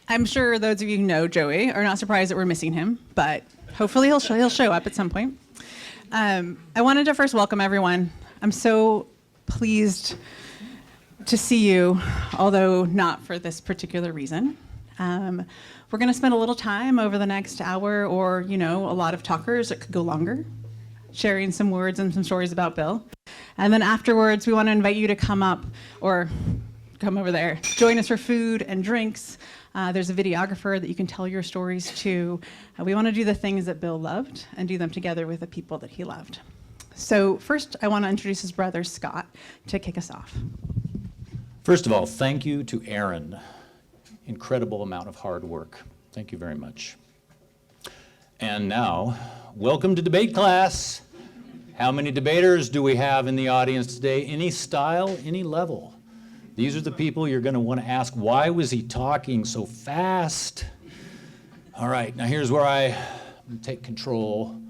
I'm sure those of you who know Joey are not surprised that we're missing him, but hopefully he'll show up at some point. I wanted to first welcome everyone. I'm so pleased to see you, although not for this particular reason. We're going to spend a little time over the next hour, or a lot of talkers. It could go longer, sharing some words and some stories about Bill. And then afterwards, we want to invite you to come up or come over there, join us for food and drinks. There's a videographer that you can tell your stories to. We want to do the things that Bill loved and do them together with the people that he loved. So first, I want to introduce his brother, Scott, to kick us off. First of all, thank you to Aaron. Incredible amount of hard work. Thank you very much. And now, welcome to debate class. How many debaters do we have in the audience today? Any style, any level? These are the people you're going to want to ask, why was he talking so fast? All right, now here's where I take control.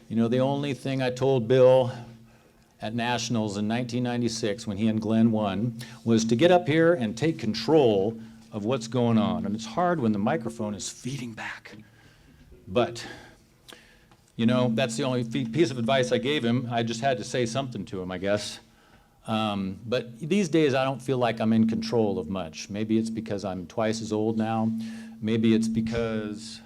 The only thing I told Bill at Nationals in 1996 when he and Glenn won was to get up here and take control of what's going on. And it's hard when the microphone is feeding back. But, that's the only piece of advice I gave him. I just had to say something to him, I guess. But these days I don't feel like I'm in control of much. Maybe it's because I'm twice as old now. Maybe it's because,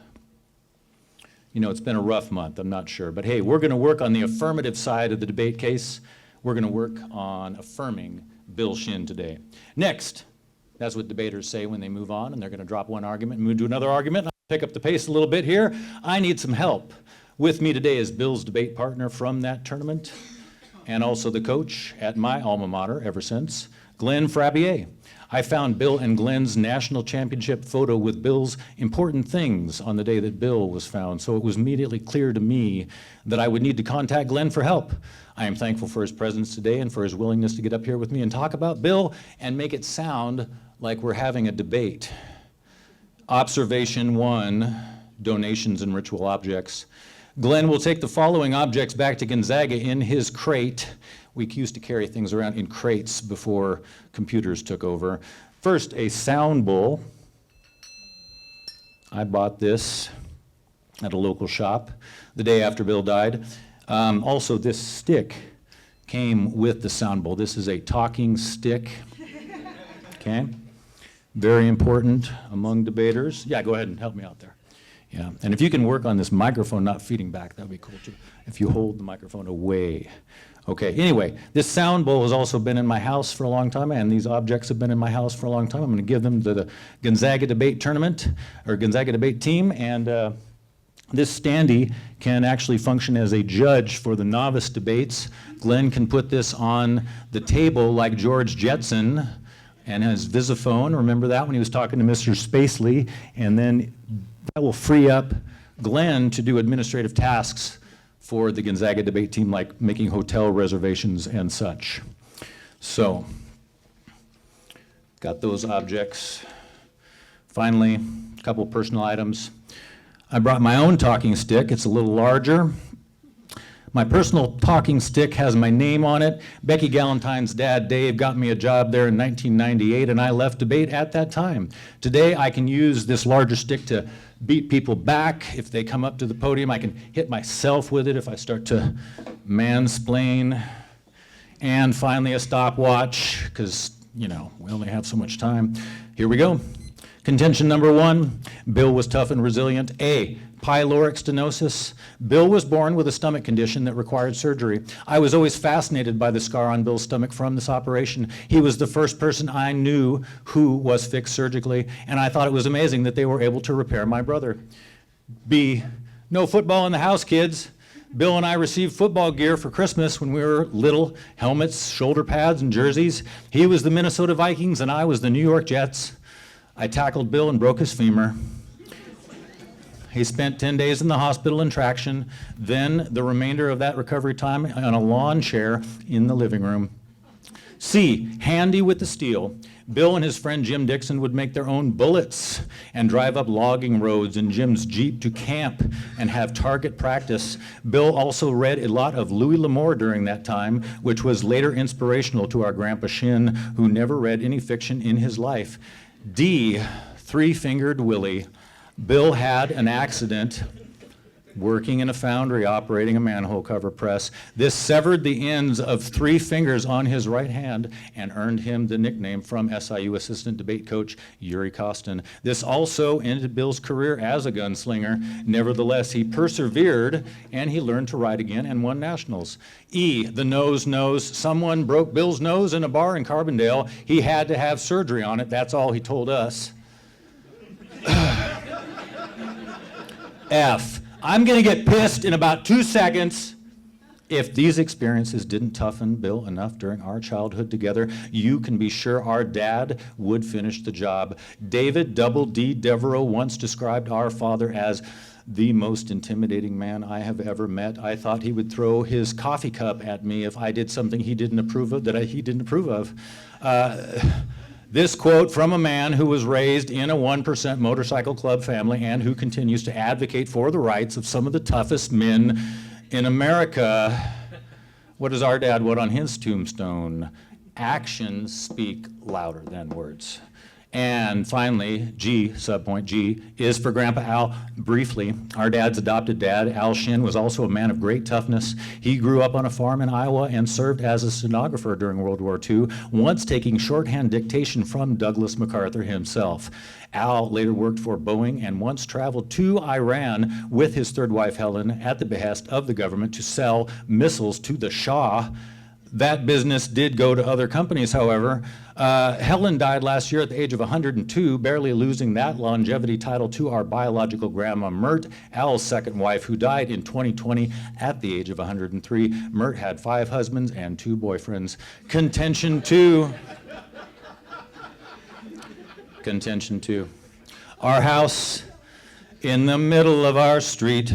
it's been a rough month. I'm not sure. But hey, we're going to work on the affirmative side of the debate case. We're going to work on affirming Bill Shinn today. Next, that's what debaters say when they move on, and they're going to drop one argument and move to another argument. I'll pick up the pace a little bit here. I need some help. With me today is Bill's debate partner from that tournament, and also the coach at my alma mater ever since, Glenn Frabier. I found Bill and Glenn's national championship photo with Bill's important things on the day that Bill was found, so it was immediately clear to me that I would need to contact Glenn for help. I am thankful for his presence today and for his willingness to get up here with me and talk about Bill and make it sound like we're having a debate. Observation 1, donations and ritual objects. Glenn will take the following objects back to Gonzaga in his crate. We used to carry things around in crates before computers took over. First, a sound bowl. I bought this at a local shop the day after Bill died. Also, this stick came with the sound bowl. This is a talking stick. Okay? Very important among debaters. Yeah, go ahead and help me out there. Yeah, and if you can work on this microphone not feeding back, that would be cool too. If you hold the microphone away. Okay, anyway, this sound bowl has also been in my house for a long time, and these objects have been in my house for a long time. I'm going to give them to the Gonzaga debate tournament, or Gonzaga debate team, and this standee can actually function as a judge for the novice debates. Glenn can put this on the table like George Jetson, and his visiphone, remember that when he was talking to Mr. Spacely, and then that will free up Glenn to do administrative tasks for the Gonzaga debate team, like making hotel reservations and such. So, got those objects. Finally, a couple personal items. I brought my own talking stick. It's a little larger. My personal talking stick has my name on it. Becky Gallantine's dad, Dave, got me a job there in 1998, and I left debate at that time. Today, I can use this larger stick to beat people back if they come up to the podium. I can hit myself with it if I start to mansplain. And finally, a stopwatch, because, we only have so much time. Here we go. Contention number 1, Bill was tough and resilient. A, pyloric stenosis. Bill was born with a stomach condition that required surgery. I was always fascinated by the scar on Bill's stomach from this operation. He was the first person I knew who was fixed surgically, and I thought it was amazing that they were able to repair my brother. B, no football in the house, kids. Bill and I received football gear for Christmas when we were little, helmets, shoulder pads, and jerseys. He was the Minnesota Vikings, and I was the New York Jets. I tackled Bill and broke his femur. He spent 10 days in the hospital in traction, then the remainder of that recovery time on a lawn chair in the living room. C, handy with the steel. Bill and his friend Jim Dixon would make their own bullets and drive up logging roads in Jim's Jeep to camp and have target practice. Bill also read a lot of Louis L'Amour during that time, which was later inspirational to our grandpa Shinn, who never read any fiction in his life. D, Three-fingered Willie. Bill had an accident working in a foundry operating a manhole cover press. This severed the ends of 3 fingers on his right hand and earned him the nickname from SIU assistant debate coach Yuri Kostin. This also ended Bill's career as a gunslinger. Nevertheless, he persevered and he learned to ride again and won nationals. E, the nose knows. Someone broke Bill's nose in a bar in Carbondale. He had to have surgery on it. That's all he told us. F, I'm going to get pissed in about 2 seconds. If these experiences didn't toughen Bill enough during our childhood together, you can be sure our dad would finish the job. David Double D Devereaux once described our father as the most intimidating man I have ever met. I thought he would throw his coffee cup at me if I did something he didn't approve of, he didn't approve of. This quote from a man who was raised in a 1% motorcycle club family and who continues to advocate for the rights of some of the toughest men in America. What does our dad want on his tombstone? Actions speak louder than words. And finally, G, subpoint G, is for Grandpa Al. Briefly, our dad's adopted dad, Al Shinn, was also a man of great toughness. He grew up on a farm in Iowa and served as a stenographer during World War II, once taking shorthand dictation from Douglas MacArthur himself. Al later worked for Boeing and once traveled to Iran with his third wife, Helen, at the behest of the government to sell missiles to the Shah. That business did go to other companies, however. Helen died last year at the age of 102, barely losing that longevity title to our biological grandma, Mert, Al's second wife, who died in 2020 at the age of 103. Mert had 5 husbands and 2 boyfriends. Contention 2. Our house in the middle of our street.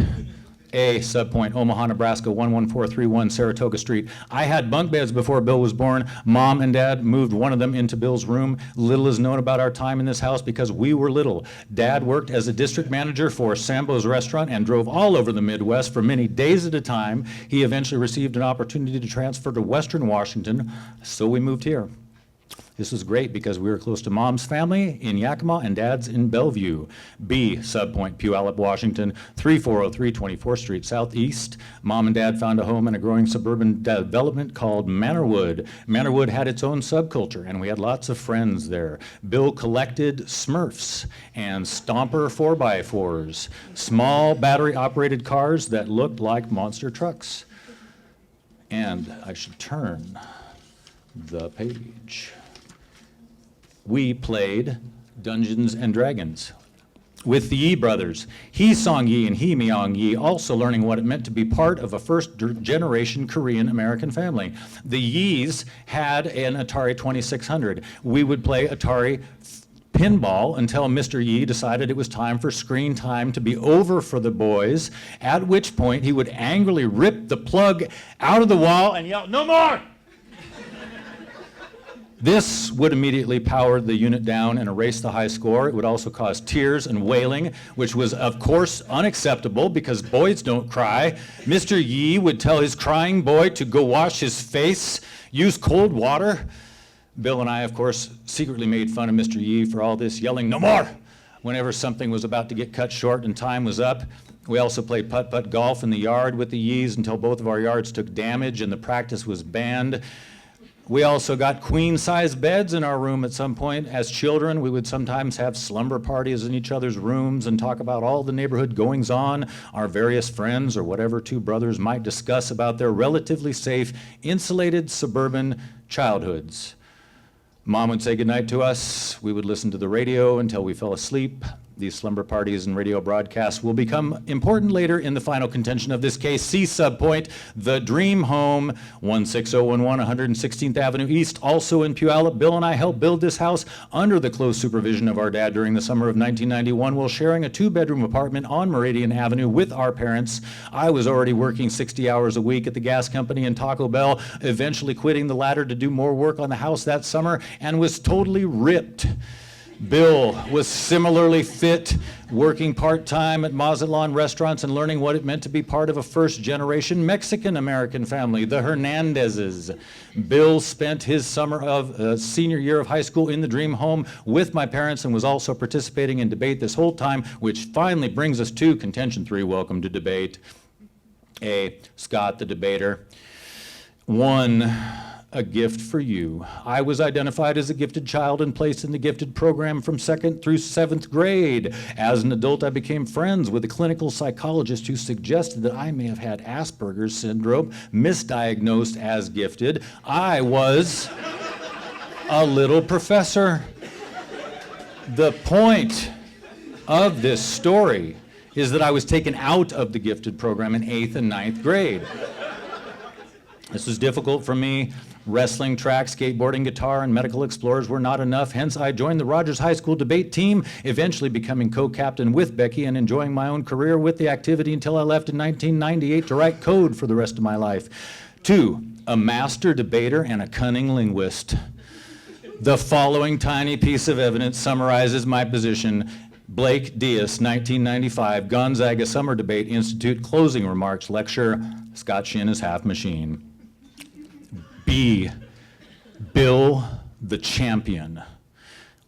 A, subpoint, Omaha, Nebraska, 11431 Saratoga Street. I had bunk beds before Bill was born. Mom and Dad moved one of them into Bill's room. Little is known about our time in this house because we were little. Dad worked as a district manager for Sambo's restaurant and drove all over the Midwest for many days at a time. He eventually received an opportunity to transfer to Western Washington, so we moved here. This was great because we were close to Mom's family in Yakima and Dad's in Bellevue. B, subpoint, Puyallup, Washington, 3403 24th Street Southeast. Mom and Dad found a home in a growing suburban development called Manorwood. Manorwood had its own subculture, and we had lots of friends there. Bill collected Smurfs and Stomper 4x4s, small battery-operated cars that looked like monster trucks. And I should turn the page. We played Dungeons and Dragons with the Yi brothers, Hee Song Yi and Hee Myong Yi, also learning what it meant to be part of a first-generation Korean American family. The Yis had an Atari 2600. We would play Atari pinball until Mr. Yi decided it was time for screen time to be over for the boys, at which point he would angrily rip the plug out of the wall and yell, "No more!" This would immediately power the unit down and erase the high score. It would also cause tears and wailing, which was, of course, unacceptable because boys don't cry. Mr. Yi would tell his crying boy to go wash his face, use cold water. Bill and I, of course, secretly made fun of Mr. Yi for all this, yelling, "No more!" whenever something was about to get cut short and time was up. We also played putt-putt golf in the yard with the Yis until both of our yards took damage and the practice was banned. We also got queen-size beds in our room at some point. As children, we would sometimes have slumber parties in each other's rooms and talk about all the neighborhood goings-on, our various friends, or whatever 2 brothers might discuss about their relatively safe, insulated suburban childhoods. Mom would say goodnight to us. We would listen to the radio until we fell asleep. These slumber parties and radio broadcasts will become important later in the final contention of this case. C subpoint, the dream home, 16011 116th Avenue East, also in Puyallup. Bill and I helped build this house under the close supervision of our dad during the summer of 1991 while sharing a 2-bedroom apartment on Meridian Avenue with our parents. I was already working 60 hours a week at the gas company and Taco Bell, eventually quitting the latter to do more work on the house that summer, and was totally ripped. Bill was similarly fit, working part-time at Mazatlan restaurants and learning what it meant to be part of a first-generation Mexican-American family, the Hernandezes. Bill spent his summer of senior year of high school in the dream home with my parents and was also participating in debate this whole time, which finally brings us to contention 3. Welcome to debate. A, Scott the debater. 1, a gift for you. I was identified as a gifted child and placed in the gifted program from 2nd through 7th grade. As an adult, I became friends with a clinical psychologist who suggested that I may have had Asperger's syndrome, misdiagnosed as gifted. I was a little professor. The point of this story is that I was taken out of the gifted program in 8th and 9th grade. This was difficult for me. Wrestling, track, skateboarding, guitar, and medical explorers were not enough. Hence, I joined the Rogers High School debate team, eventually becoming co-captain with Becky and enjoying my own career with the activity until I left in 1998 to write code for the rest of my life. 2, a master debater and a cunning linguist. The following tiny piece of evidence summarizes my position. Blake Diaz, 1995, Gonzaga Summer Debate Institute, closing remarks, lecture, Scott Shinn is half machine. B, Bill the champion.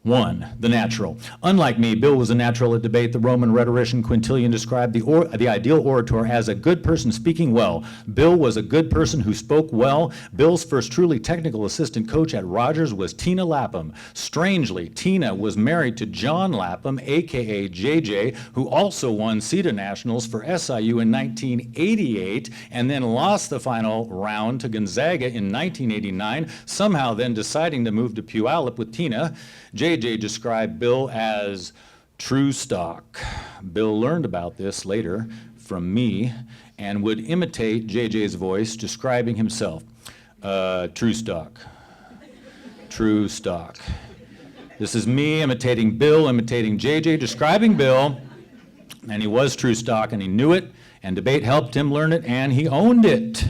1, the natural. Unlike me, Bill was a natural at debate. The Roman rhetorician Quintilian described the ideal orator as a good person speaking well. Bill was a good person who spoke well. Bill's first truly technical assistant coach at Rogers was Tina Lapham. Strangely, Tina was married to John Lapham, aka JJ, who also won CETA Nationals for SIU in 1988 and then lost the final round to Gonzaga in 1989, somehow then deciding to move to Puyallup with Tina. JJ described Bill as true stock. Bill learned about this later from me and would imitate JJ's voice, describing himself. True stock. True stock. This is me imitating Bill, imitating JJ, describing Bill, and he was true stock and he knew it, and debate helped him learn it, and he owned it.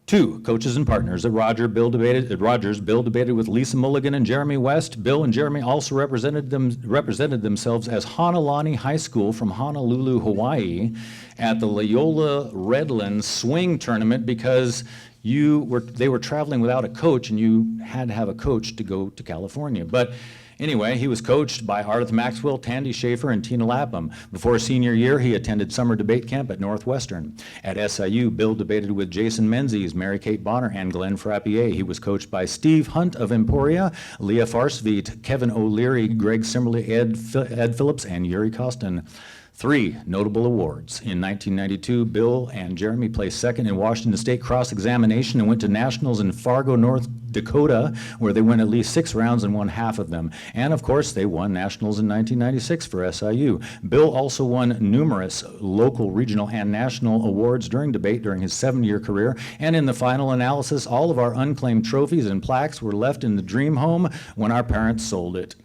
2, coaches and partners. At Rogers, Bill debated with Lisa Mulligan and Jeremy West. Bill and Jeremy also represented themselves as Hanalani High School from Honolulu, Hawaii, at the Loyola Redlands swing tournament because they were traveling without a coach and you had to have a coach to go to California. But anyway, he was coached by Ardith Maxwell, Tandy Schaefer, and Tina Lapham. Before senior year, he attended summer debate camp at Northwestern. At SIU, Bill debated with Jason Menzies, Mary Kate Bonner, and Glenn Frappier. He was coached by Steve Hunt of Emporia, Leah Farsveit, Kevin O'Leary, Greg Simmerly, Ed Phillips, and Yuri Kostin. 3, notable awards. In 1992, Bill and Jeremy placed 2nd in Washington State cross-examination and went to nationals in Fargo, North Dakota, where they went at least 6 rounds and won half of them. And of course, they won nationals in 1996 for SIU. Bill also won numerous local, regional, and national awards during debate during his 7-year career. And in the final analysis, all of our unclaimed trophies and plaques were left in the dream home when our parents sold it.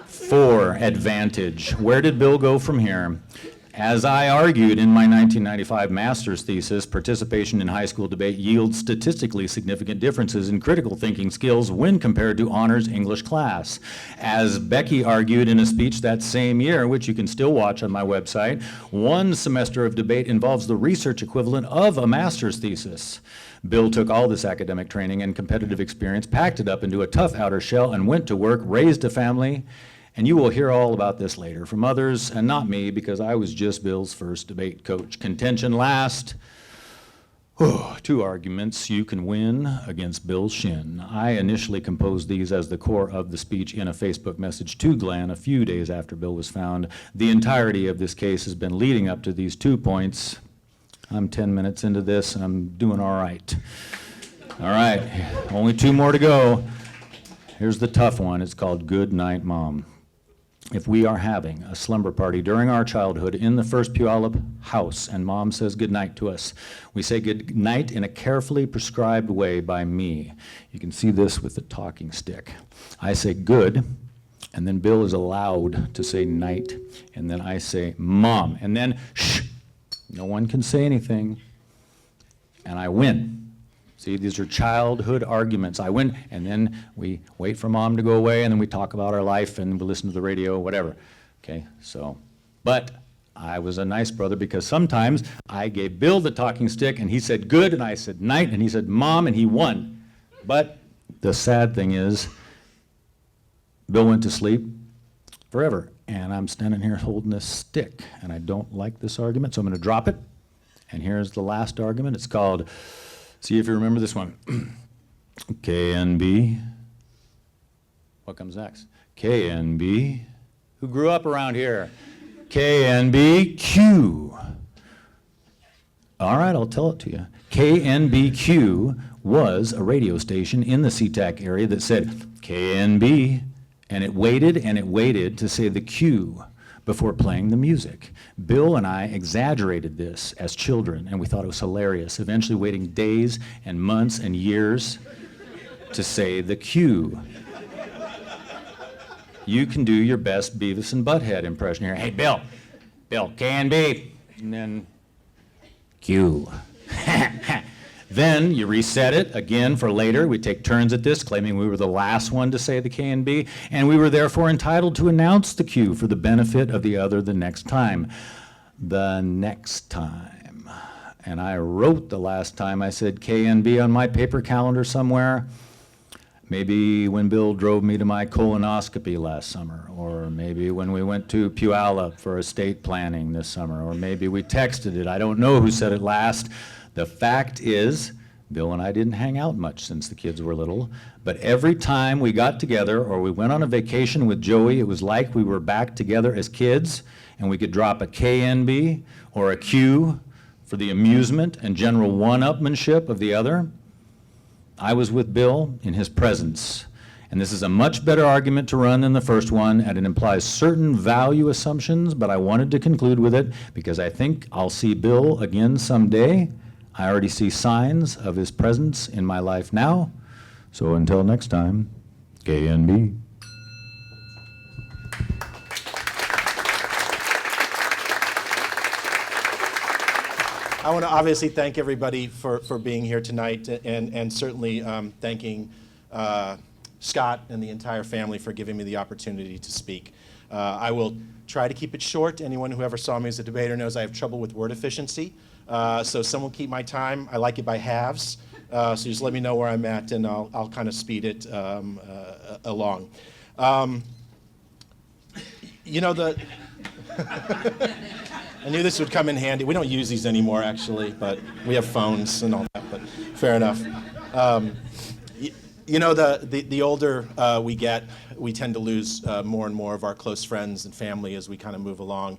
4, advantage. Where did Bill go from here? As I argued in my 1995 master's thesis, participation in high school debate yields statistically significant differences in critical thinking skills when compared to honors English class. As Becky argued in a speech that same year, which you can still watch on my website, 1 semester of debate involves the research equivalent of a master's thesis. Bill took all this academic training and competitive experience, packed it up into a tough outer shell, and went to work, raised a family. And you will hear all about this later from others, and not me, because I was just Bill's first debate coach. Contention last. 2 arguments you can win against Bill Shinn. I initially composed these as the core of the speech in a Facebook message to Glenn a few days after Bill was found. The entirety of this case has been leading up to these 2 points. I'm 10 minutes into this, and I'm doing all right. All right, only 2 more to go. Here's the tough one. It's called Good Night, Mom. If we are having a slumber party during our childhood in the first Puyallup house and Mom says good night to us, we say good night in a carefully prescribed way by me. You can see this with the talking stick. I say good, and then Bill is allowed to say night, and then I say Mom, and then shh, no one can say anything, and I win. See, these are childhood arguments. I went, and then we wait for mom to go away, and then we talk about our life, and we listen to the radio, whatever. Okay, so, but I was a nice brother because sometimes I gave Bill the talking stick, and he said good, and I said night, and he said mom, and he won. But the sad thing is, Bill went to sleep forever, and I'm standing here holding this stick, and I don't like this argument, so I'm going to drop it. And here's the last argument. It's called, see if you remember this one. KNB. What comes next? KNB. Who grew up around here? KNBQ. All right, I'll tell it to you. KNBQ was a radio station in the SeaTac area that said KNB, and it waited to say the Q before playing the music. Bill and I exaggerated this as children, and we thought it was hilarious, eventually waiting days and months and years to say the Q. You can do your best Beavis and Butthead impression here. Hey, Bill, KNB, and then Q. Then you reset it again for later. We take turns at this, claiming we were the last one to say the KNB, and we were therefore entitled to announce the Q for the benefit of the other the next time. The next time. And I wrote the last time I said KNB on my paper calendar somewhere. Maybe when Bill drove me to my colonoscopy last summer, or maybe when we went to Puyallup for estate planning this summer, or maybe we texted it. I don't know who said it last. The fact is, Bill and I didn't hang out much since the kids were little, but every time we got together or we went on a vacation with Joey, it was like we were back together as kids, and we could drop a KNB or a Q for the amusement and general one-upmanship of the other. I was with Bill in his presence, and this is a much better argument to run than the first one, and it implies certain value assumptions, but I wanted to conclude with it because I think I'll see Bill again someday. I already see signs of his presence in my life now. So until next time, KNB. I want to obviously thank everybody for being here tonight, and certainly thanking Scott and the entire family for giving me the opportunity to speak. I will try to keep it short. Anyone who ever saw me as a debater knows I have trouble with word efficiency. So someone keep my time. I like it by halves. So just let me know where I'm at, and I'll kind of speed it along. You know, I knew this would come in handy. We don't use these anymore, actually, but we have phones and all that, but fair enough. You know, the older we get, we tend to lose more and more of our close friends and family as we kind of move along.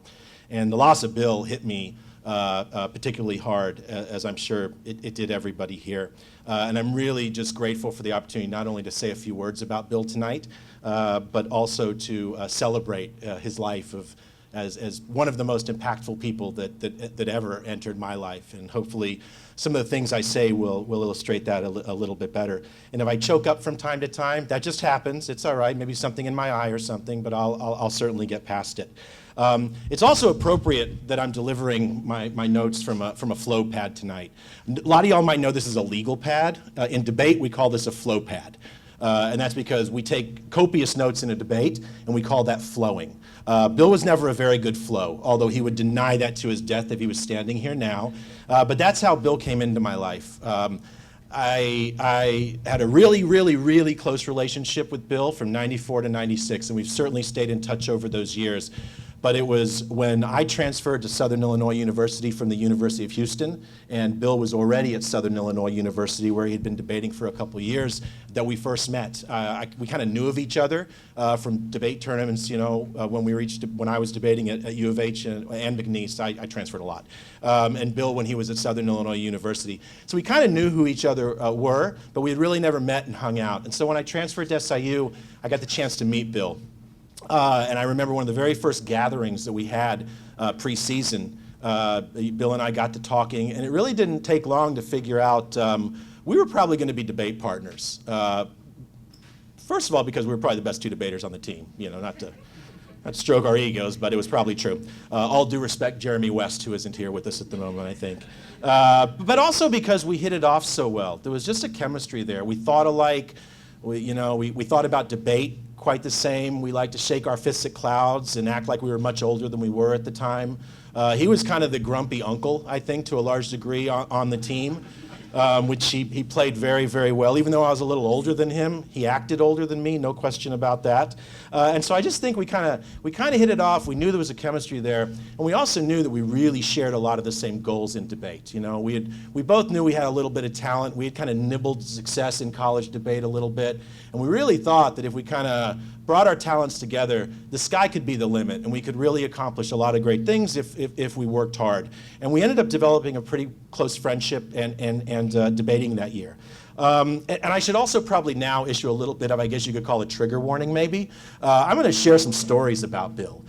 And the loss of Bill hit me particularly hard, as I'm sure it did everybody here. And I'm really just grateful for the opportunity not only to say a few words about Bill tonight, but also to celebrate his life as one of the most impactful people that ever entered my life. And hopefully some of the things I say will illustrate that a little bit better. And if I choke up from time to time, that just happens. It's all right, maybe something in my eye or something, but I'll certainly get past it. It's also appropriate that I'm delivering my notes from a flow pad tonight. A lot of y'all might know this is a legal pad. In debate, we call this a flow pad. And that's because we take copious notes in a debate, and we call that flowing. Bill was never a very good flow, although he would deny that to his death if he was standing here now. But that's how Bill came into my life. I had a really close relationship with Bill from '94 to '96, and we've certainly stayed in touch over those years. But it was when I transferred to Southern Illinois University from the University of Houston, and Bill was already at Southern Illinois University, where he had been debating for a couple of years, that we first met. We kind of knew of each other from debate tournaments, you know, when I was debating at U of H and McNeese. I transferred a lot. And Bill when he was at Southern Illinois University. So we kind of knew who each other were, but we had really never met and hung out. And so when I transferred to SIU, I got the chance to meet Bill. And I remember one of the very first gatherings that we had pre-season. Bill and I got to talking, and it really didn't take long to figure out we were probably going to be debate partners. First of all, because we were probably the best two debaters on the team. You know, not to not stroke our egos, but it was probably true. All due respect, Jeremy West, who isn't here with us at the moment, I think. But also because we hit it off so well. There was just a chemistry there. We thought alike. We thought about debate quite the same. We liked to shake our fists at clouds and act like we were much older than we were at the time. He was kind of the grumpy uncle, I think, to a large degree on the team. Which he played very, very well. Even though I was a little older than him, he acted older than me, no question about that. And so I just think we kind of hit it off. We knew there was a chemistry there, and we also knew that we really shared a lot of the same goals in debate. We both knew we had a little bit of talent. We had kind of nibbled success in college debate a little bit, and we really thought that if we kind of brought our talents together, the sky could be the limit, and we could really accomplish a lot of great things if we worked hard. And we ended up developing a pretty close friendship and debating that year. And I should also probably now issue a little bit of, I guess you could call it trigger warning maybe. I'm going to share some stories about Bill.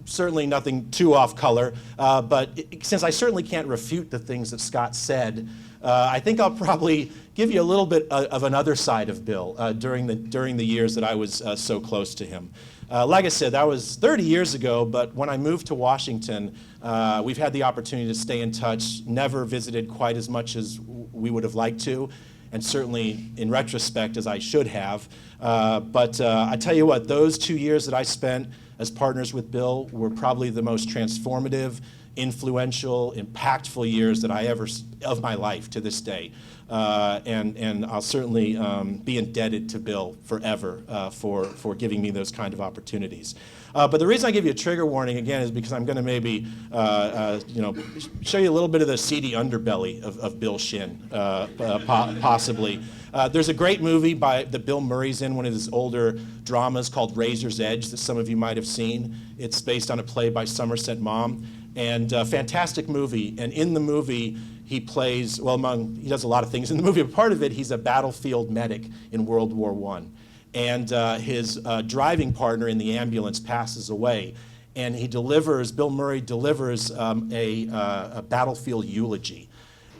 Certainly nothing too off color, but since I certainly can't refute the things that Scott said, I think I'll probably give you a little bit of another side of Bill during the years that I was so close to him. Like I said, that was 30 years ago, but when I moved to Washington, we've had the opportunity to stay in touch, never visited quite as much as we would have liked to, and certainly in retrospect as I should have. But I tell you what, those 2 years that I spent as partners with Bill were probably the most transformative, influential, impactful years that I ever of my life to this day. And I'll certainly be indebted to Bill forever for giving me those kind of opportunities. But the reason I give you a trigger warning again is because I'm going to maybe show you a little bit of the seedy underbelly of Bill Shinn, possibly. There's a great movie that Bill Murray's in, one of his older dramas called Razor's Edge that some of you might have seen. It's based on a play by Somerset Maugham, and fantastic movie. And in the movie, he plays, he does a lot of things in the movie, but part of it, he's a battlefield medic in World War I. And his driving partner in the ambulance passes away, and Bill Murray delivers a battlefield eulogy.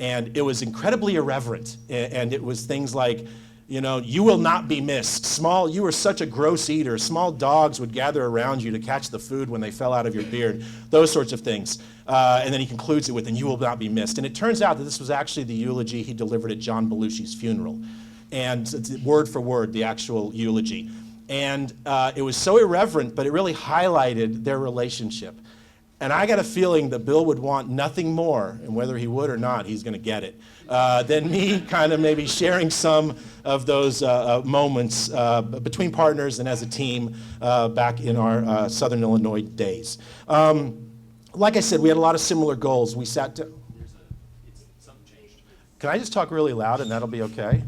And it was incredibly irreverent, and it was things like, you will not be missed. You were such a gross eater. Small dogs would gather around you to catch the food when they fell out of your beard, those sorts of things. And then he concludes it with, and you will not be missed. And it turns out that this was actually the eulogy he delivered at John Belushi's funeral. And it's word for word, the actual eulogy. And it was so irreverent, but it really highlighted their relationship. And I got a feeling that Bill would want nothing more, and whether he would or not, he's going to get it, than me kind of maybe sharing some of those moments between partners and as a team back in our Southern Illinois days. Like I said, we had a lot of similar goals. We sat down. Something changed. Can I just talk really loud and that'll be okay?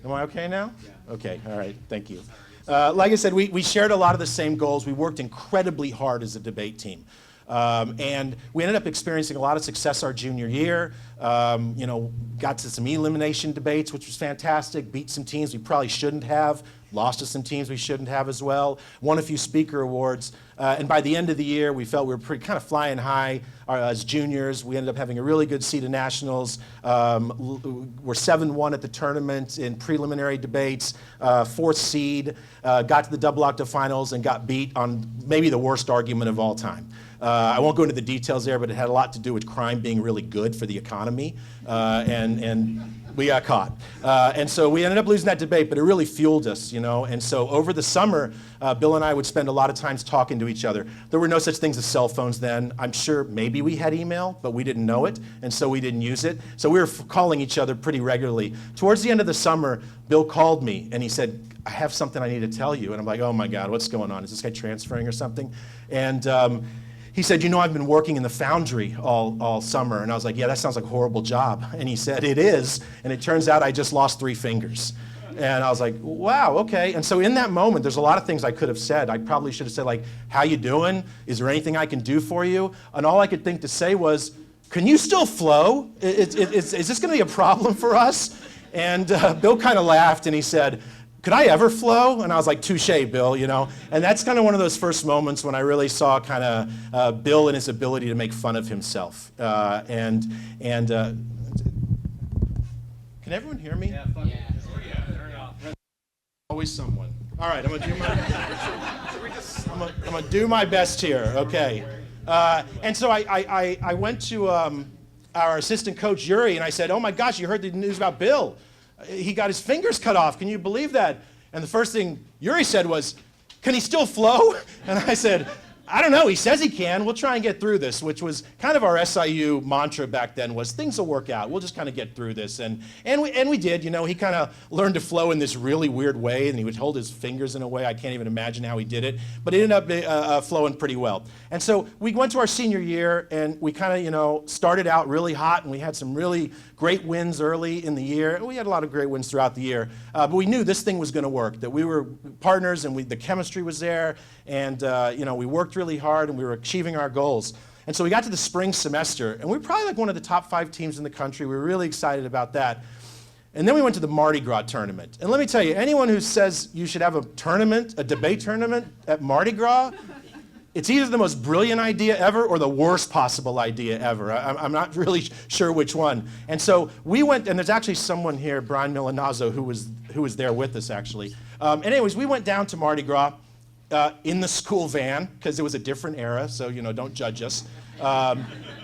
Am I okay now? Yeah. Okay, all right, thank you. Like I said, we shared a lot of the same goals. We worked incredibly hard as a debate team. And we ended up experiencing a lot of success our junior year. Got to some elimination debates, which was fantastic. Beat some teams we probably shouldn't have. Lost to some teams we shouldn't have as well. Won a few speaker awards. And by the end of the year, we felt we were kind of flying high as juniors. We ended up having a really good seat in nationals. We're 7-1 at the tournament in preliminary debates. 4th seed. Got to the double octave finals and got beat on maybe the worst argument of all time. I won't go into the details there, but it had a lot to do with crime being really good for the economy, and we got caught. And so we ended up losing that debate, but it really fueled us, And so over the summer, Bill and I would spend a lot of times talking to each other. There were no such things as cell phones then. I'm sure maybe we had email, but we didn't know it, and so we didn't use it. So we were calling each other pretty regularly. Towards the end of the summer, Bill called me, and he said, I have something I need to tell you. And I'm like, oh my God, what's going on? Is this guy transferring or something? And he said, I've been working in the foundry all summer. And I was like, yeah, that sounds like a horrible job. And he said, it is. And it turns out I just lost 3 fingers. And I was like, wow, okay. And so in that moment, there's a lot of things I could have said. I probably should have said, like, how you doing? Is there anything I can do for you? And all I could think to say was, can you still flow? Is this going to be a problem for us? And Bill kind of laughed, and he said, could I ever flow? And I was like, touche, Bill, And that's kind of one of those first moments when I really saw kind of Bill and his ability to make fun of himself. Can everyone hear me? Yeah, fuck yeah. Turn it off. Always someone. All right, I'm gonna do my best here. Okay. And so I went to our assistant coach Yuri, and I said, "Oh my gosh, you heard the news about Bill? He got his fingers cut off. Can you believe that?" And the first thing Yuri said was, "Can he still flow?" And I said, "I don't know. He says he can. We'll try and get through this," which was kind of our SIU mantra back then, was things will work out. We'll just kind of get through this. And we did. You know, he kind of learned to flow in this really weird way, and he would hold his fingers in a way I can't even imagine how he did it. But it ended up flowing pretty well. And so we went to our senior year, and we kind of, you know, started out really hot, and we had some really great wins early in the year. And we had a lot of great wins throughout the year. But we knew this thing was going to work, that we were partners, and the chemistry was there. And, you know, we worked really hard, and we were achieving our goals. And so we got to the spring semester, and we were probably like one of the top 5 teams in the country. We were really excited about that. And then we went to the Mardi Gras tournament. And let me tell you, anyone who says you should have a tournament, a debate tournament at Mardi Gras, it's either the most brilliant idea ever or the worst possible idea ever. I'm not really sure which one. And so we went, and there's actually someone here, Brian Milanazzo, who was there with us, actually. And anyways, we went down to Mardi Gras in the school van, because it was a different era, so, you know, don't judge us.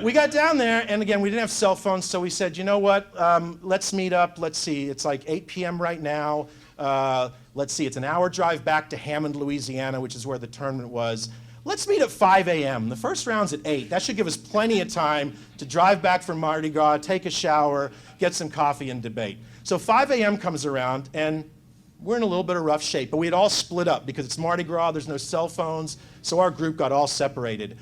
We got down there, and again, we didn't have cell phones, so we said, you know what, let's meet up. Let's see, it's like 8 p.m. right now. Let's see, it's an hour drive back to Hammond, Louisiana, which is where the tournament was. Let's meet at 5 a.m. The first round's at 8. That should give us plenty of time to drive back from Mardi Gras, take a shower, get some coffee, and debate. So 5 a.m. comes around, and we're in a little bit of rough shape, but we had all split up because it's Mardi Gras, there's no cell phones, so our group got all separated.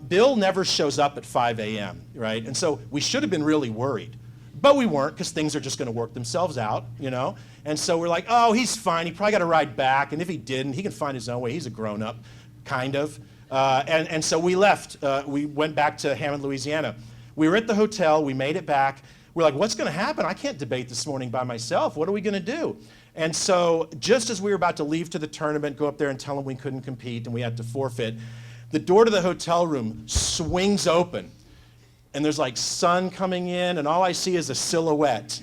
Bill never shows up at 5 a.m., right? And so we should have been really worried, but we weren't, because things are just going to work themselves out, you know? And so we're like, oh, he's fine, he probably got a ride back, and if he didn't, he can find his own way. He's a grown-up, kind of. And so we left. We went back to Hammond, Louisiana. We were at the hotel, we made it back. We're like, what's going to happen? I can't debate this morning by myself. What are we going to do? And so just as we were about to leave to the tournament, go up there and tell them we couldn't compete and we had to forfeit, the door to the hotel room swings open, and there's like sun coming in, and all I see is a silhouette.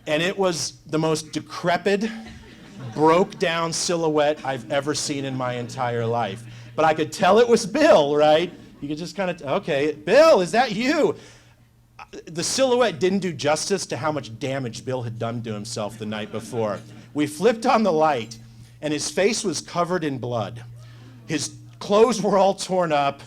And it was the most decrepit, broke down silhouette I've ever seen in my entire life. But I could tell it was Bill, right? You could just kind of, okay, Bill, is that you? The silhouette didn't do justice to how much damage Bill had done to himself the night before. We flipped on the light, and his face was covered in blood. His clothes were all torn up.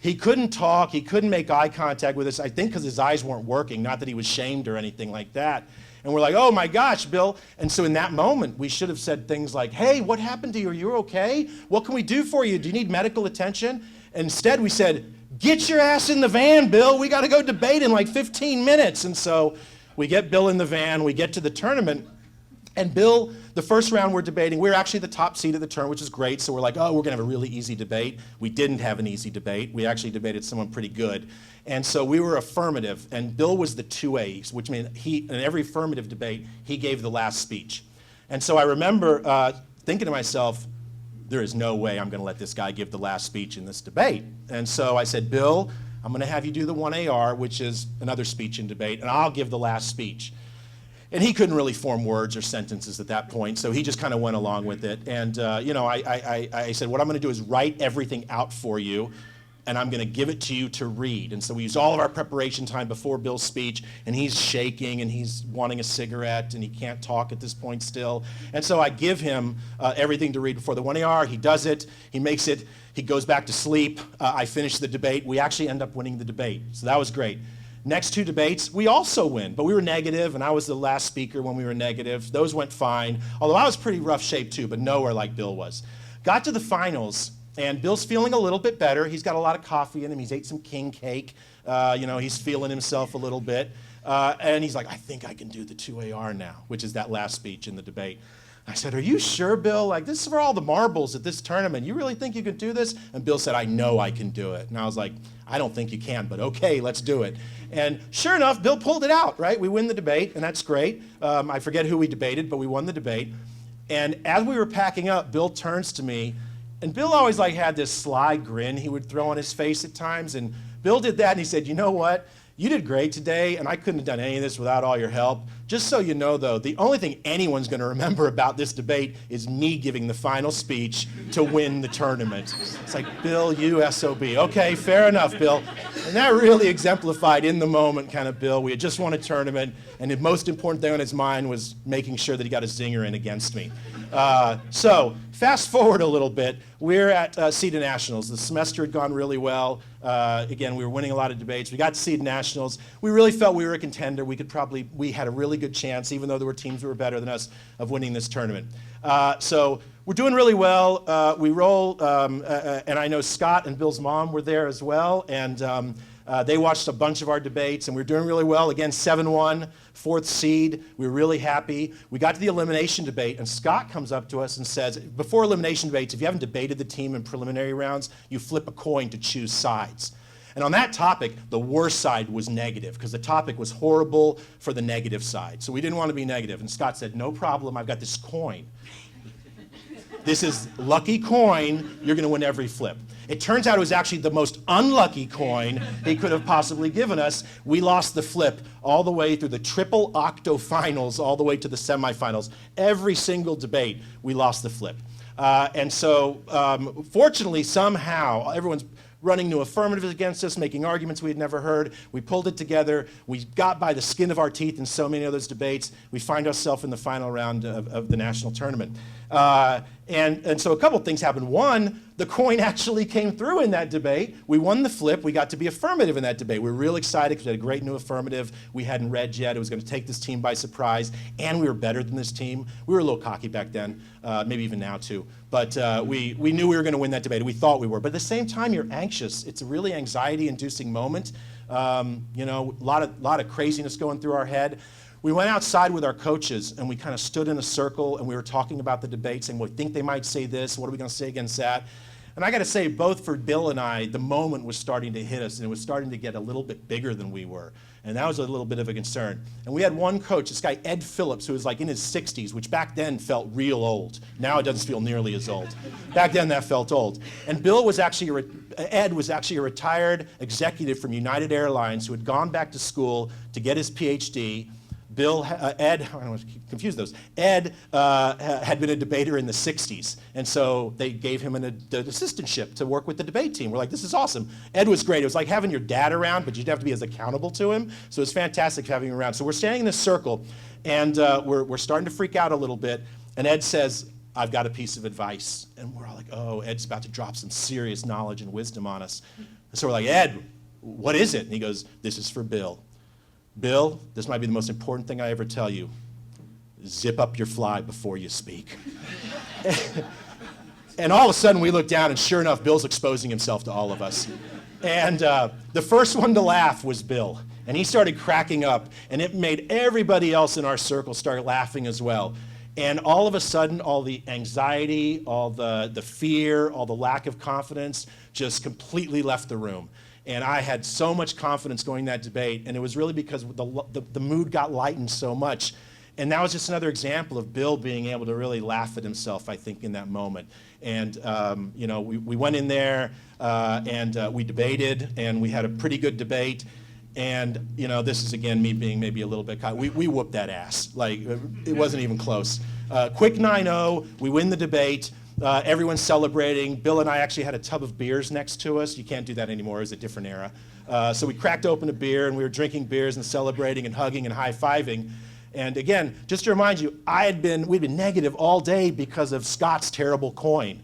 He couldn't talk. He couldn't make eye contact with us, I think because his eyes weren't working, not that he was shamed or anything like that. And we're like, oh my gosh, Bill. And so in that moment, we should have said things like, hey, what happened to you? Are you okay? What can we do for you? Do you need medical attention? And instead we said, get your ass in the van, Bill. We got to go debate in like 15 minutes. And so we get Bill in the van. We get to the tournament. And Bill, the first round we're debating, we're actually the top seed of the tournament, which is great. So we're like, oh, we're going to have a really easy debate. We didn't have an easy debate. We actually debated someone pretty good. And so we were affirmative, and Bill was the 2A, which means in every affirmative debate, he gave the last speech. And so I remember thinking to myself, there is no way I'm going to let this guy give the last speech in this debate. And so I said, Bill, I'm going to have you do the 1AR, which is another speech in debate, and I'll give the last speech. And he couldn't really form words or sentences at that point, so he just kind of went along with it. And you know, I said, what I'm going to do is write everything out for you, and I'm going to give it to you to read. And so we used all of our preparation time before Bill's speech, and he's shaking, and he's wanting a cigarette, and he can't talk at this point still. And so I give him everything to read before the 1AR. He does it. He makes it. He goes back to sleep. I finish the debate. We actually end up winning the debate, so that was great. Next 2 debates, we also win, but we were negative, and I was the last speaker when we were negative. Those went fine, although I was pretty rough shape too, but nowhere like Bill was. Got to the finals, and Bill's feeling a little bit better. He's got a lot of coffee in him. He's ate some king cake. You know, he's feeling himself a little bit. And he's like, I think I can do the 2AR now, which is that last speech in the debate. I said, are you sure, Bill? Like, this is for all the marbles at this tournament. You really think you can do this? And Bill said, I know I can do it. And I was like, I don't think you can, but okay, let's do it. And sure enough, Bill pulled it out, right? We win the debate, and that's great. I forget who we debated, but we won the debate. And as we were packing up, Bill turns to me, and Bill always like had this sly grin he would throw on his face at times, and Bill did that, and he said, you know what? you did great today, and I couldn't have done any of this without all your help. Just so you know, though, the only thing anyone's going to remember about this debate is me giving the final speech to win the tournament. It's like, Bill, you SOB. Okay, fair enough, Bill. And that really exemplified in the moment kind of Bill. We had just won a tournament, and the most important thing on his mind was making sure that he got a zinger in against me. So fast forward a little bit. We're at Seed Nationals. The semester had gone really well. Again, we were winning a lot of debates. We got to Seed Nationals. We really felt we were a contender. We had a really good chance, even though there were teams that were better than us, of winning this tournament. So we're doing really well. We roll, and I know Scott and Bill's mom were there as well, and they watched a bunch of our debates, and we were doing really well. Again, 7-1, fourth seed. We were really happy. We got to the elimination debate, and Scott comes up to us and says, before elimination debates, if you haven't debated the team in preliminary rounds, you flip a coin to choose sides. And on that topic, the worst side was negative, because the topic was horrible for the negative side. So we didn't want to be negative. And Scott said, no problem, I've got this coin. This is lucky coin, you're going to win every flip. It turns out it was actually the most unlucky coin he could have possibly given us. We lost the flip all the way through the triple octo finals, all the way to the semifinals. Every single debate, we lost the flip. And so, fortunately, somehow, everyone's running new affirmatives against us, making arguments we had never heard. We pulled it together. We got by the skin of our teeth in so many of those debates. We find ourselves in the final round of the national tournament. And so a couple of things happened. One, the coin actually came through in that debate. We won the flip. We got to be affirmative in that debate. We were real excited because we had a great new affirmative we hadn't read yet. It was going to take this team by surprise, and we were better than this team. We were a little cocky back then, maybe even now too. But we knew we were going to win that debate. We thought we were. But at the same time, you're anxious. It's a really anxiety-inducing moment. You know, a lot of craziness going through our head. We went outside with our coaches, and we kind of stood in a circle, and we were talking about the debate, saying, well, we think they might say this. What are we going to say against that? And I got to say, both for Bill and I, the moment was starting to hit us, and it was starting to get a little bit bigger than we were. And that was a little bit of a concern. And we had one coach, this guy, Ed Phillips, who was like in his 60s, which back then felt real old. Now it doesn't feel nearly as old. Back then that felt old. And Ed was actually a retired executive from United Airlines who had gone back to school to get his PhD. Ed, I don't want to confuse those. Ed had been a debater in the 60s, and so they gave him an assistantship to work with the debate team. We're like, this is awesome. Ed was great. It was like having your dad around, but you'd have to be as accountable to him. So it was fantastic having him around. So we're standing in this circle, and we're starting to freak out a little bit, and Ed says, I've got a piece of advice. And we're all like, oh, Ed's about to drop some serious knowledge and wisdom on us. And so we're like, Ed, what is it? And he goes, this is for Bill. Bill, this might be the most important thing I ever tell you. Zip up your fly before you speak. And all of a sudden we look down, and sure enough, Bill's exposing himself to all of us. And the first one to laugh was Bill. And he started cracking up, and it made everybody else in our circle start laughing as well. And all of a sudden, all the anxiety, all the fear, all the lack of confidence just completely left the room. And I had so much confidence going that debate, and it was really because the mood got lightened so much. And that was just another example of Bill being able to really laugh at himself, I think, in that moment. And you know, we went in there and we debated, and we had a pretty good debate. And you know, this is again me being maybe a little bit cocky. We whooped that ass. Like, it wasn't even close. Quick 9-0. We win the debate. Everyone's celebrating. Bill and I actually had a tub of beers next to us. You can't do that anymore. It was a different era. So we cracked open a beer, and we were drinking beers and celebrating and hugging and high-fiving. And again, just to remind you, we'd been negative all day because of Scott's terrible coin.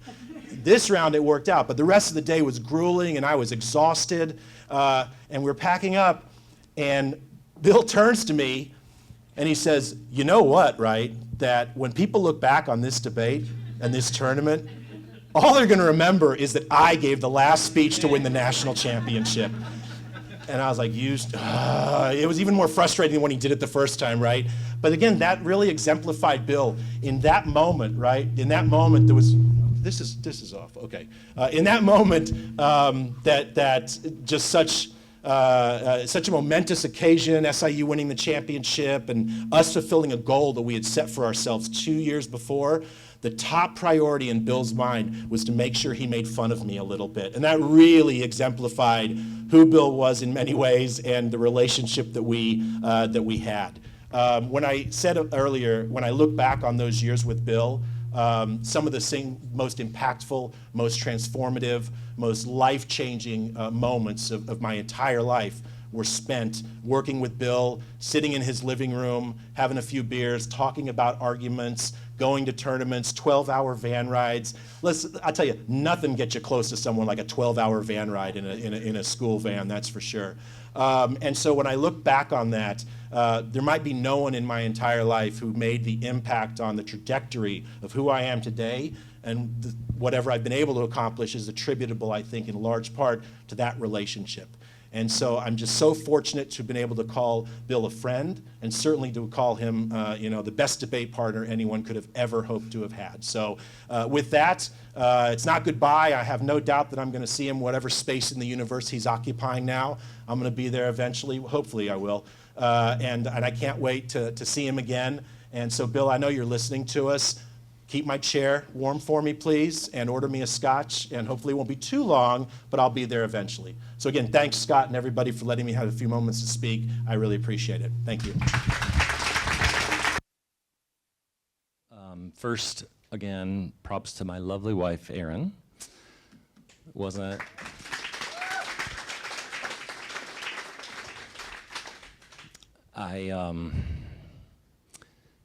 This round it worked out, but the rest of the day was grueling, and I was exhausted. And we were packing up, and Bill turns to me, and he says, you know what, right? That when people look back on this debate and this tournament, all they're going to remember is that I gave the last speech to win the national championship. And I was like, it was even more frustrating than when he did it the first time, right? But again, that really exemplified Bill. In that moment, right? In that moment, there was, this is off, okay. In that moment, that just such such a momentous occasion, SIU winning the championship and us fulfilling a goal that we had set for ourselves 2 years before, the top priority in Bill's mind was to make sure he made fun of me a little bit. And that really exemplified who Bill was in many ways and the relationship that we had. When I said earlier, when I look back on those years with Bill, some of the most impactful, most transformative, most life-changing moments of my entire life were spent working with Bill, sitting in his living room, having a few beers, talking about arguments, going to tournaments, 12-hour van rides. I'll tell you, nothing gets you close to someone like a 12-hour van ride in a school van, that's for sure. And so when I look back on that, there might be no one in my entire life who made the impact on the trajectory of who I am today, and whatever I've been able to accomplish is attributable, I think, in large part to that relationship. And so I'm just so fortunate to have been able to call Bill a friend, and certainly to call him, the best debate partner anyone could have ever hoped to have had. So with that, it's not goodbye. I have no doubt that I'm going to see him whatever space in the universe he's occupying now. I'm going to be there eventually. Hopefully I will. And I can't wait to see him again. And so, Bill, I know you're listening to us. Keep my chair warm for me, please, and order me a scotch, and hopefully it won't be too long, but I'll be there eventually. So again, thanks, Scott, and everybody for letting me have a few moments to speak. I really appreciate it. Thank you. First, again, props to my lovely wife, Erin. Wasn't it? I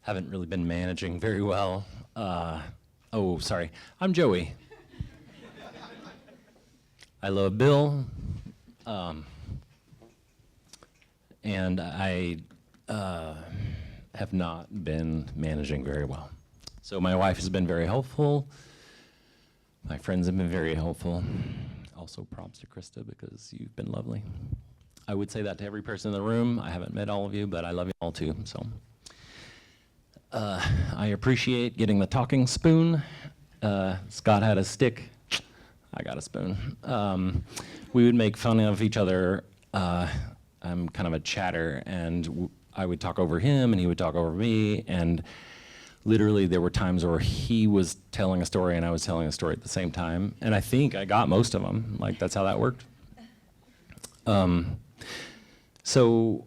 haven't really been managing very well. Sorry. I'm Joey. I love Bill. And I have not been managing very well. So my wife has been very helpful. My friends have been very helpful. Also props to Krista because you've been lovely. I would say that to every person in the room. I haven't met all of you, but I love you all too. So I appreciate getting the talking spoon. Scott had a stick. I got a spoon. We would make fun of each other. I'm kind of a chatter, and I would talk over him, and he would talk over me, and literally there were times where he was telling a story and I was telling a story at the same time, and I think I got most of them. Like, that's how that worked. So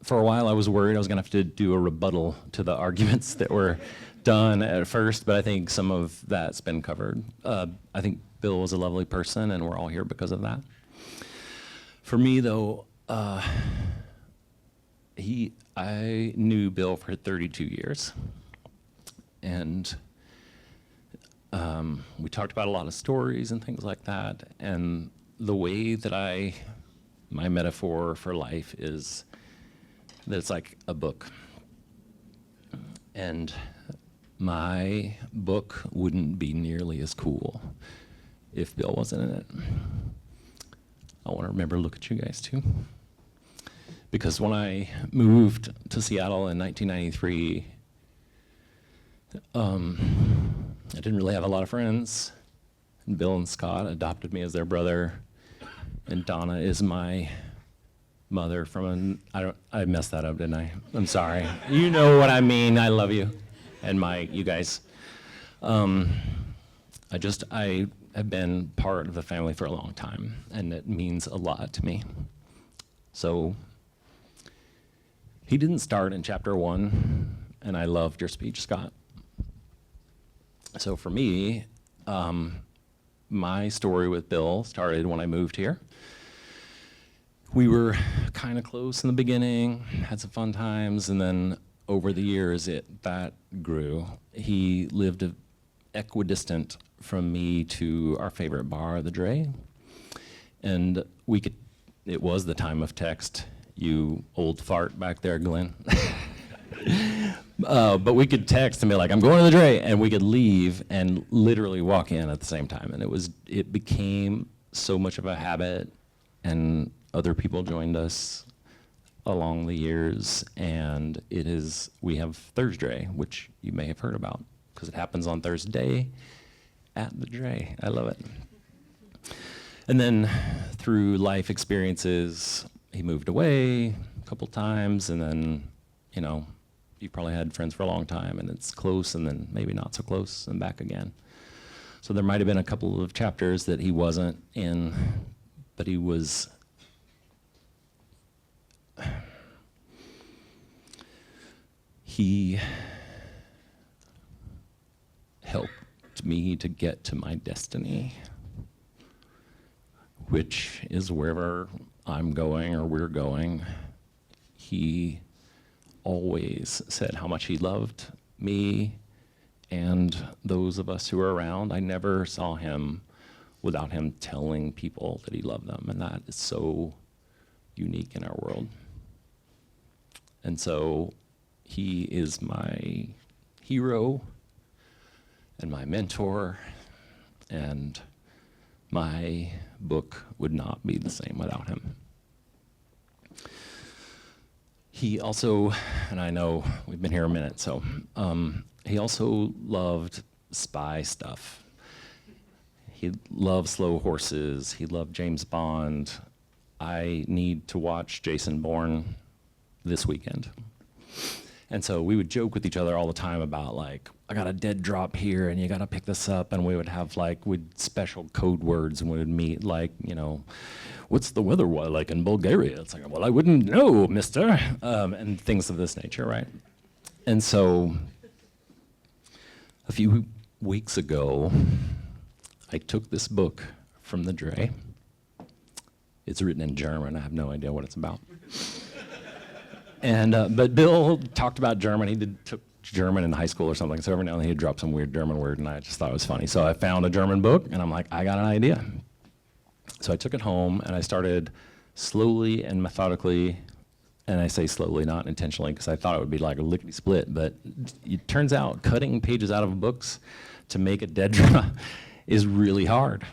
for a while I was worried I was gonna have to do a rebuttal to the arguments that were done at first, but I think some of that's been covered. I think Bill was a lovely person, and we're all here because of that. For me, though, I knew Bill for 32 years, and we talked about a lot of stories and things like that, and the way that my metaphor for life is that it's like a book, and my book wouldn't be nearly as cool if Bill wasn't in it. I want to remember to look at you guys too. Because when I moved to Seattle in 1993, I didn't really have a lot of friends. And Bill and Scott adopted me as their brother. And Donna is my mother from I messed that up, didn't I? I'm sorry. You know what I mean. I love you. And you guys. I have been part of the family for a long time, and it means a lot to me. So he didn't start in chapter 1, and I loved your speech, Scott. So for me, my story with Bill started when I moved here. We were kind of close in the beginning, had some fun times, and then over the years that grew. He lived equidistant from me to our favorite bar, the Dre. And it was the time of text, you old fart back there, Glenn. But we could text and be like, I'm going to the Dre, and we could leave and literally walk in at the same time. And it became so much of a habit, and other people joined us along the years, and we have Thursday, which you may have heard about, because it happens on Thursday at the Dre. I love it. And then through life experiences, he moved away a couple times, and then, you know, you probably had friends for a long time, and it's close, and then maybe not so close, and back again. So there might have been a couple of chapters that he wasn't in, but he was he helped me to get to my destiny, which is wherever I'm going or we're going. He always said how much he loved me and those of us who are around. I never saw him without him telling people that he loved them, and that is so unique in our world. And so he is my hero and my mentor, and my book would not be the same without him. He also, and I know we've been here a minute, so he also loved spy stuff. He loved slow horses. He loved James Bond. I need to watch Jason Bourne this weekend. And so we would joke with each other all the time about, like, I got a dead drop here and you got to pick this up. And we would have, like, we'd special code words, and we would meet, like, you know, what's the weather like in Bulgaria? It's like, well, I wouldn't know, mister. And things of this nature, right? And so a few weeks ago, I took this book from the Dre. It's written in German. I have no idea what it's about. And but Bill talked about German. He took German in high school or something, so every now and then he'd drop some weird German word, and I just thought it was funny. So I found a German book, and I'm like, I got an idea. So I took it home, and I started slowly and methodically, and I say slowly, not intentionally, because I thought it would be like a lickety-split, but it turns out cutting pages out of books to make a dead drop is really hard.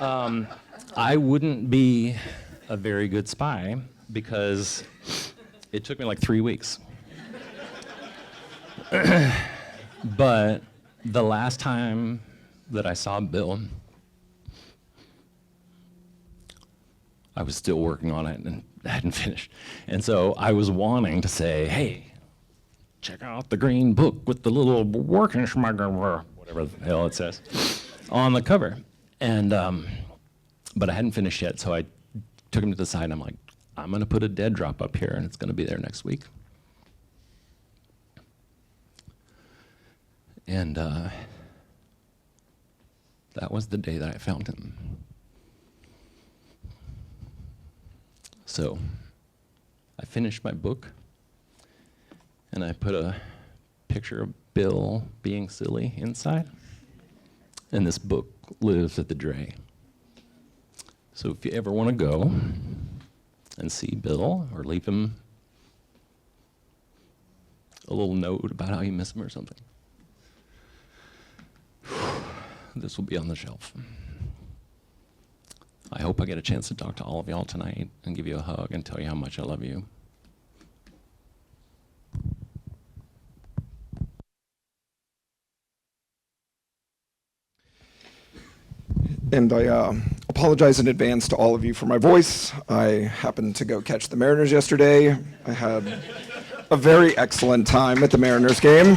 I wouldn't be a very good spy, because it took me like 3 weeks. But the last time that I saw Bill, I was still working on it and hadn't finished. And so I was wanting to say, hey, check out the green book with the little working schmugger, whatever the hell it says, on the cover. And but I hadn't finished yet, so I took him to the side, and I'm like, I'm going to put a dead drop up here, and it's going to be there next week. And that was the day that I found him. So I finished my book, and I put a picture of Bill being silly inside. And this book lives at the Dre. So if you ever want to go and see Bill, or leave him a little note about how you miss him or something, this will be on the shelf. I hope I get a chance to talk to all of y'all tonight and give you a hug and tell you how much I love you. And I apologize in advance to all of you for my voice. I happened to go catch the Mariners yesterday. I had a very excellent time at the Mariners game.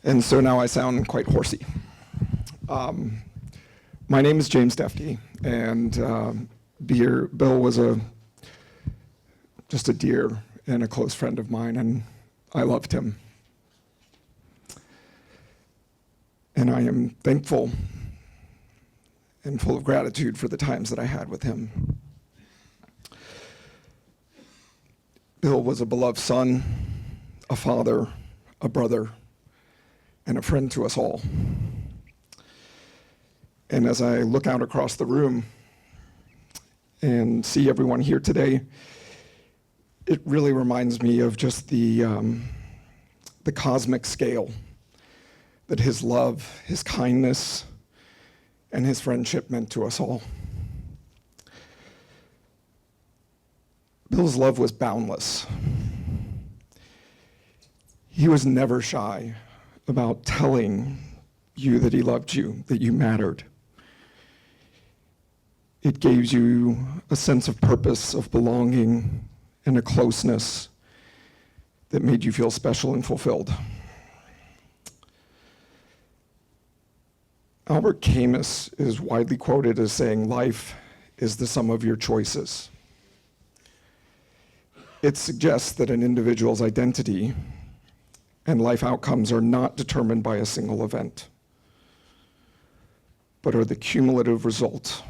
And so now I sound quite horsey. My name is James Defty, and Bill was just a dear and a close friend of mine, and I loved him. And I am thankful and full of gratitude for the times that I had with him. Bill was a beloved son, a father, a brother, and a friend to us all. And as I look out across the room and see everyone here today, it really reminds me of just the cosmic scale that his love, his kindness, and his friendship meant to us all. Bill's love was boundless. He was never shy about telling you that he loved you, that you mattered. It gave you a sense of purpose, of belonging, and a closeness that made you feel special and fulfilled. Albert Camus is widely quoted as saying, "Life is the sum of your choices." It suggests that an individual's identity and life outcomes are not determined by a single event, but are the cumulative result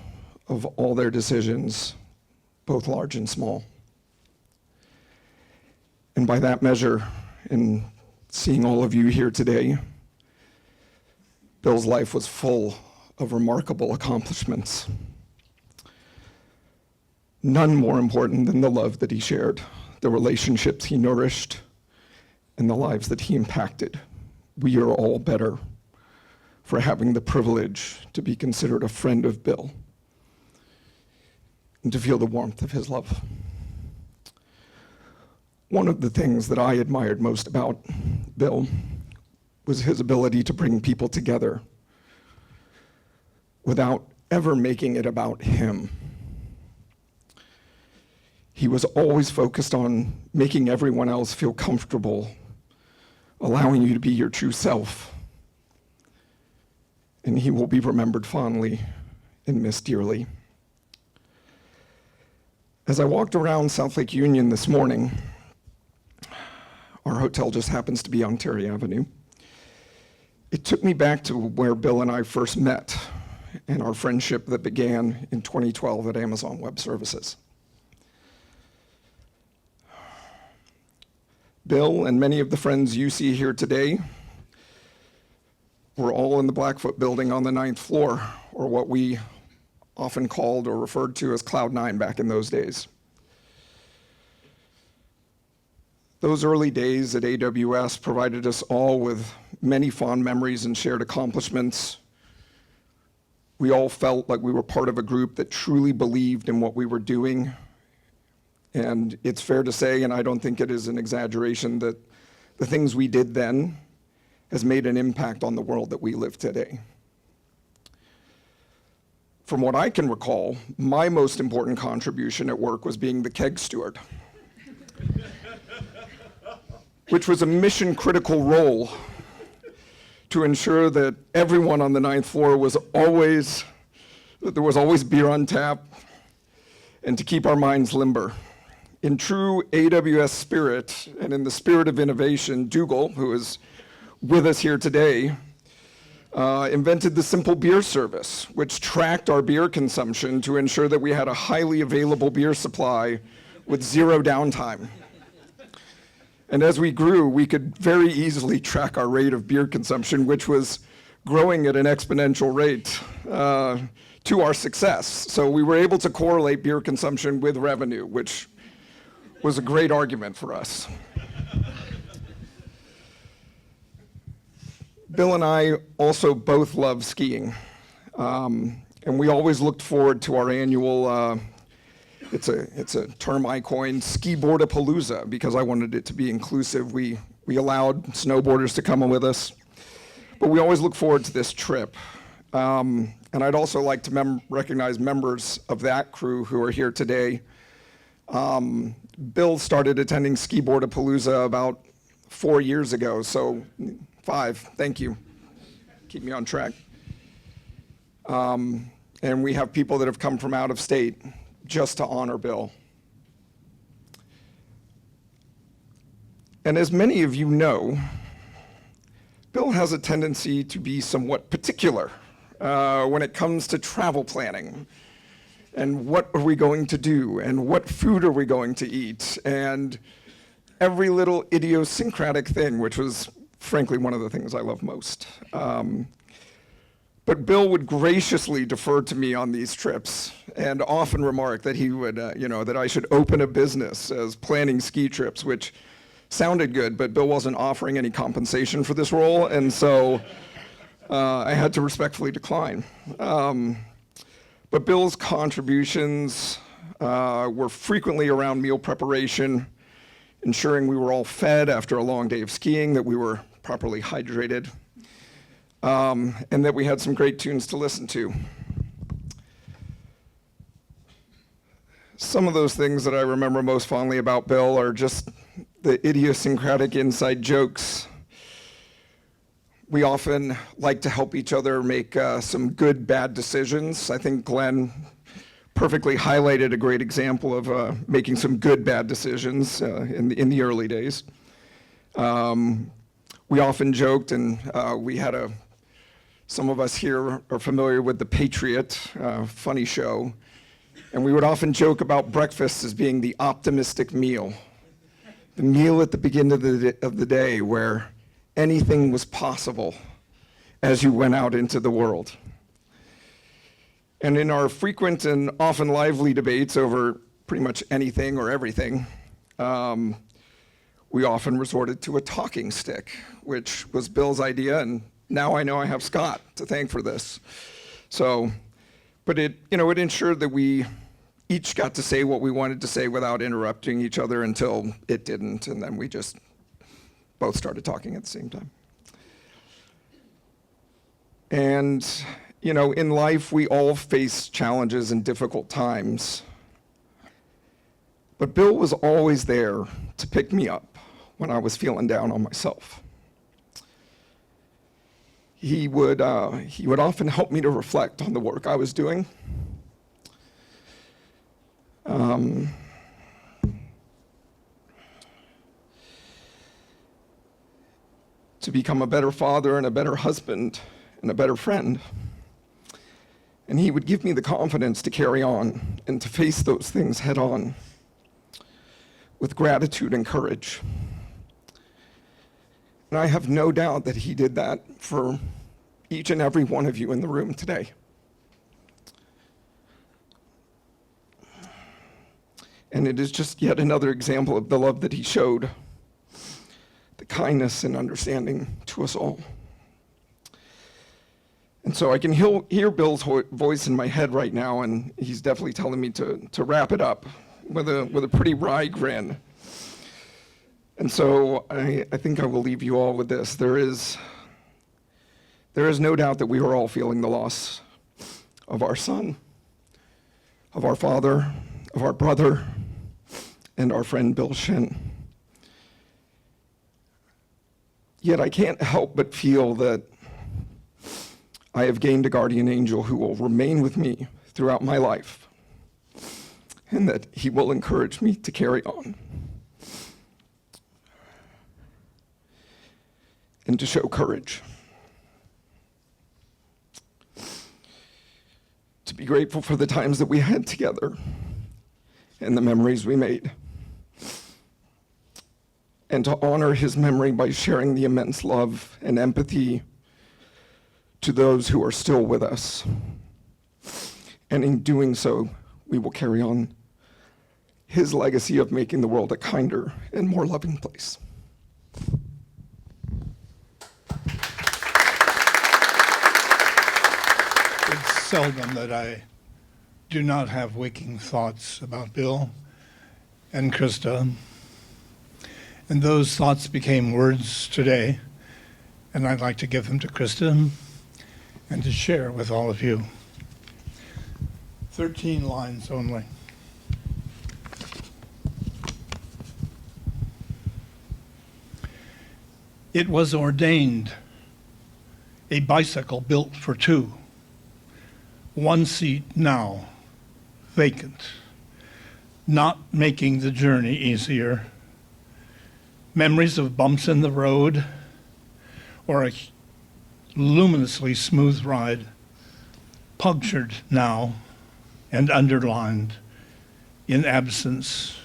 of all their decisions, both large and small. And by that measure, in seeing all of you here today, Bill's life was full of remarkable accomplishments. None more important than the love that he shared, the relationships he nourished, and the lives that he impacted. We are all better for having the privilege to be considered a friend of Bill and to feel the warmth of his love. One of the things that I admired most about Bill was his ability to bring people together without ever making it about him. He was always focused on making everyone else feel comfortable, allowing you to be your true self. And he will be remembered fondly and missed dearly. As I walked around South Lake Union this morning, our hotel just happens to be on Terry Avenue. It took me back to where Bill and I first met and our friendship that began in 2012 at Amazon Web Services. Bill and many of the friends you see here today were all in the Blackfoot building on the 9th floor, or what we often called or referred to as Cloud 9 back in those days. Those early days at AWS provided us all with many fond memories and shared accomplishments. We all felt like we were part of a group that truly believed in what we were doing. And it's fair to say, and I don't think it is an exaggeration, that the things we did then has made an impact on the world that we live today. From what I can recall, my most important contribution at work was being the keg steward, which was a mission-critical role to ensure that everyone on the 9th floor that there was always beer on tap, and to keep our minds limber. In true AWS spirit, and in the spirit of innovation, Dougal, who is with us here today, invented the simple beer service, which tracked our beer consumption to ensure that we had a highly available beer supply with zero downtime. And as we grew, we could very easily track our rate of beer consumption, which was growing at an exponential rate to our success. So we were able to correlate beer consumption with revenue, which was a great argument for us. Bill and I also both love skiing. And we always looked forward to our annual, it's a term I coined, Ski-Board-a-Palooza, because I wanted it to be inclusive. We allowed snowboarders to come with us. But we always look forward to this trip. And I'd also like to recognize members of that crew who are here today. Bill started attending Ski-Board-a-Palooza about 4 years ago, so 5, thank you. Keep me on track. And we have people that have come from out of state just to honor Bill. And as many of you know, Bill has a tendency to be somewhat particular when it comes to travel planning. And what are we going to do? And what food are we going to eat? And every little idiosyncratic thing, which was frankly one of the things I love most. But Bill would graciously defer to me on these trips and often remark that he would, that I should open a business as planning ski trips, which sounded good, but Bill wasn't offering any compensation for this role. And so I had to respectfully decline. But Bill's contributions were frequently around meal preparation, ensuring we were all fed after a long day of skiing, that we were properly hydrated. and that we had some great tunes to listen to. Some of those things that I remember most fondly about Bill are just the idiosyncratic inside jokes. We often like to help each other make some good, bad decisions. I think Glenn perfectly highlighted a great example of making some good, bad decisions in the early days. We often joked, and we had some of us here are familiar with The Patriot, funny show, and we would often joke about breakfast as being the optimistic meal, the meal at the beginning of the day where anything was possible as you went out into the world. And in our frequent and often lively debates over pretty much anything or everything, we often resorted to a talking stick, which was Bill's idea, and now I know I have Scott to thank for this. So, but it ensured that we each got to say what we wanted to say without interrupting each other until it didn't, and then we just both started talking at the same time. And, in life, we all face challenges and difficult times. But Bill was always there to pick me up when I was feeling down on myself. He would often help me to reflect on the work I was doing. To become a better father and a better husband and a better friend. And he would give me the confidence to carry on and to face those things head on with gratitude and courage. And I have no doubt that he did that for each and every one of you in the room today. And it is just yet another example of the love that he showed, the kindness and understanding to us all. And so I can hear Bill's voice in my head right now, and he's definitely telling me to wrap it up with a pretty wry grin. And so I think I will leave you all with this. There is no doubt that we are all feeling the loss of our son, of our father, of our brother, and our friend Bill Shinn. Yet I can't help but feel that I have gained a guardian angel who will remain with me throughout my life, and that he will encourage me to carry on and to show courage, to be grateful for the times that we had together and the memories we made, and to honor his memory by sharing the immense love and empathy to those who are still with us. And in doing so, we will carry on his legacy of making the world a kinder and more loving place. It's seldom that I do not have waking thoughts about Bill and Krista. And those thoughts became words today, and I'd like to give them to Krista and to share with all of you. 13 lines only. It was ordained, a bicycle built for two, one seat now, vacant, not making the journey easier. Memories of bumps in the road or a luminously smooth ride, punctured now and underlined in absence.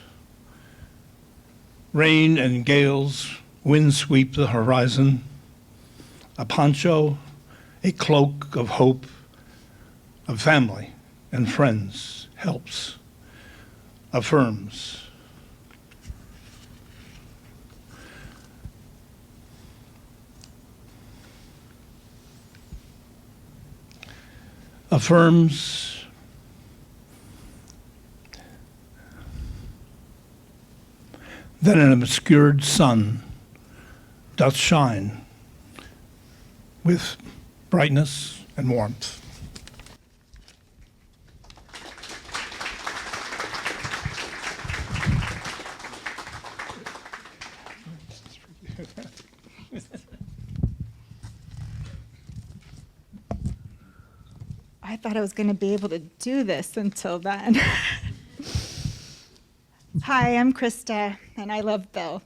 Rain and gales, wind sweep the horizon. A poncho, a cloak of hope, of family and friends helps, affirms. Affirms that an obscured sun doth shine with brightness, and warmth. I thought I was going to be able to do this until then. Hi, I'm Krista, and I love Bill.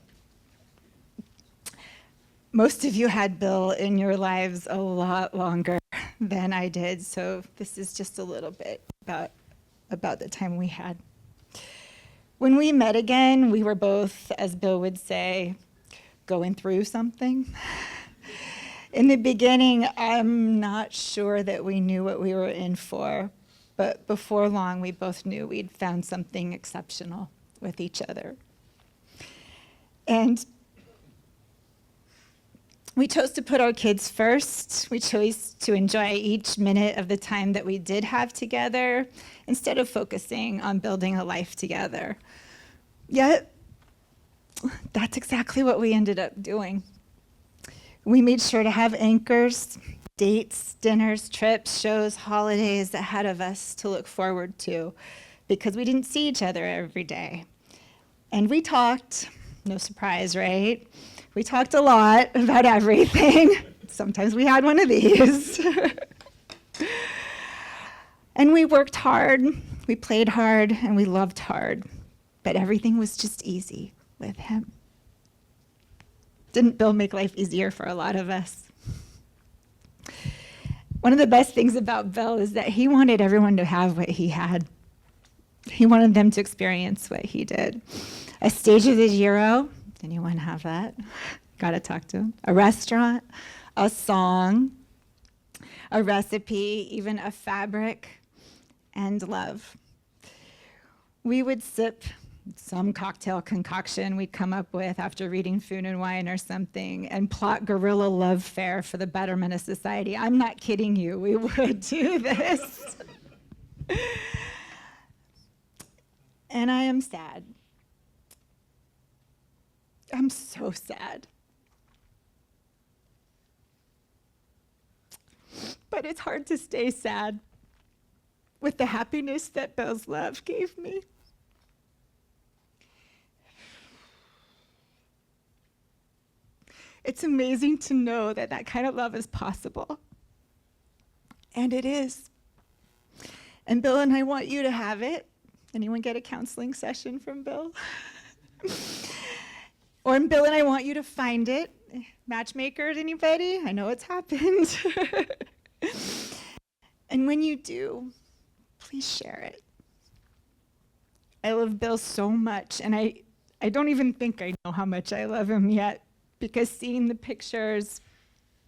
Most of you had Bill in your lives a lot longer than I did, so this is just a little bit about the time we had. When we met again, we were both, as Bill would say, going through something. In the beginning, I'm not sure that we knew what we were in for, but before long, we both knew we'd found something exceptional with each other. And we chose to put our kids first. We chose to enjoy each minute of the time that we did have together instead of focusing on building a life together. Yet, that's exactly what we ended up doing. We made sure to have anchors, dates, dinners, trips, shows, holidays ahead of us to look forward to because we didn't see each other every day. And we talked, no surprise, right? We talked a lot about everything. Sometimes we had one of these. And we worked hard, we played hard, and we loved hard. But everything was just easy with him. Didn't Bill make life easier for a lot of us? One of the best things about Bill is that he wanted everyone to have what he had. He wanted them to experience what he did. A stage of the gyro, anyone have that? Gotta talk to him. A restaurant, a song, a recipe, even a fabric, and love. We would sip some cocktail concoction we'd come up with after reading Food and Wine or something and plot guerrilla love fare for the betterment of society. I'm not kidding you, we would do this. And I am sad. I'm so sad. But it's hard to stay sad with the happiness that Bill's love gave me. It's amazing to know that that kind of love is possible. And it is. And Bill and I want you to have it. Anyone get a counseling session from Bill? Or Bill and I want you to find it. Matchmakers, anybody? I know it's happened. And when you do, please share it. I love Bill so much, and I don't even think I know how much I love him yet, because seeing the pictures,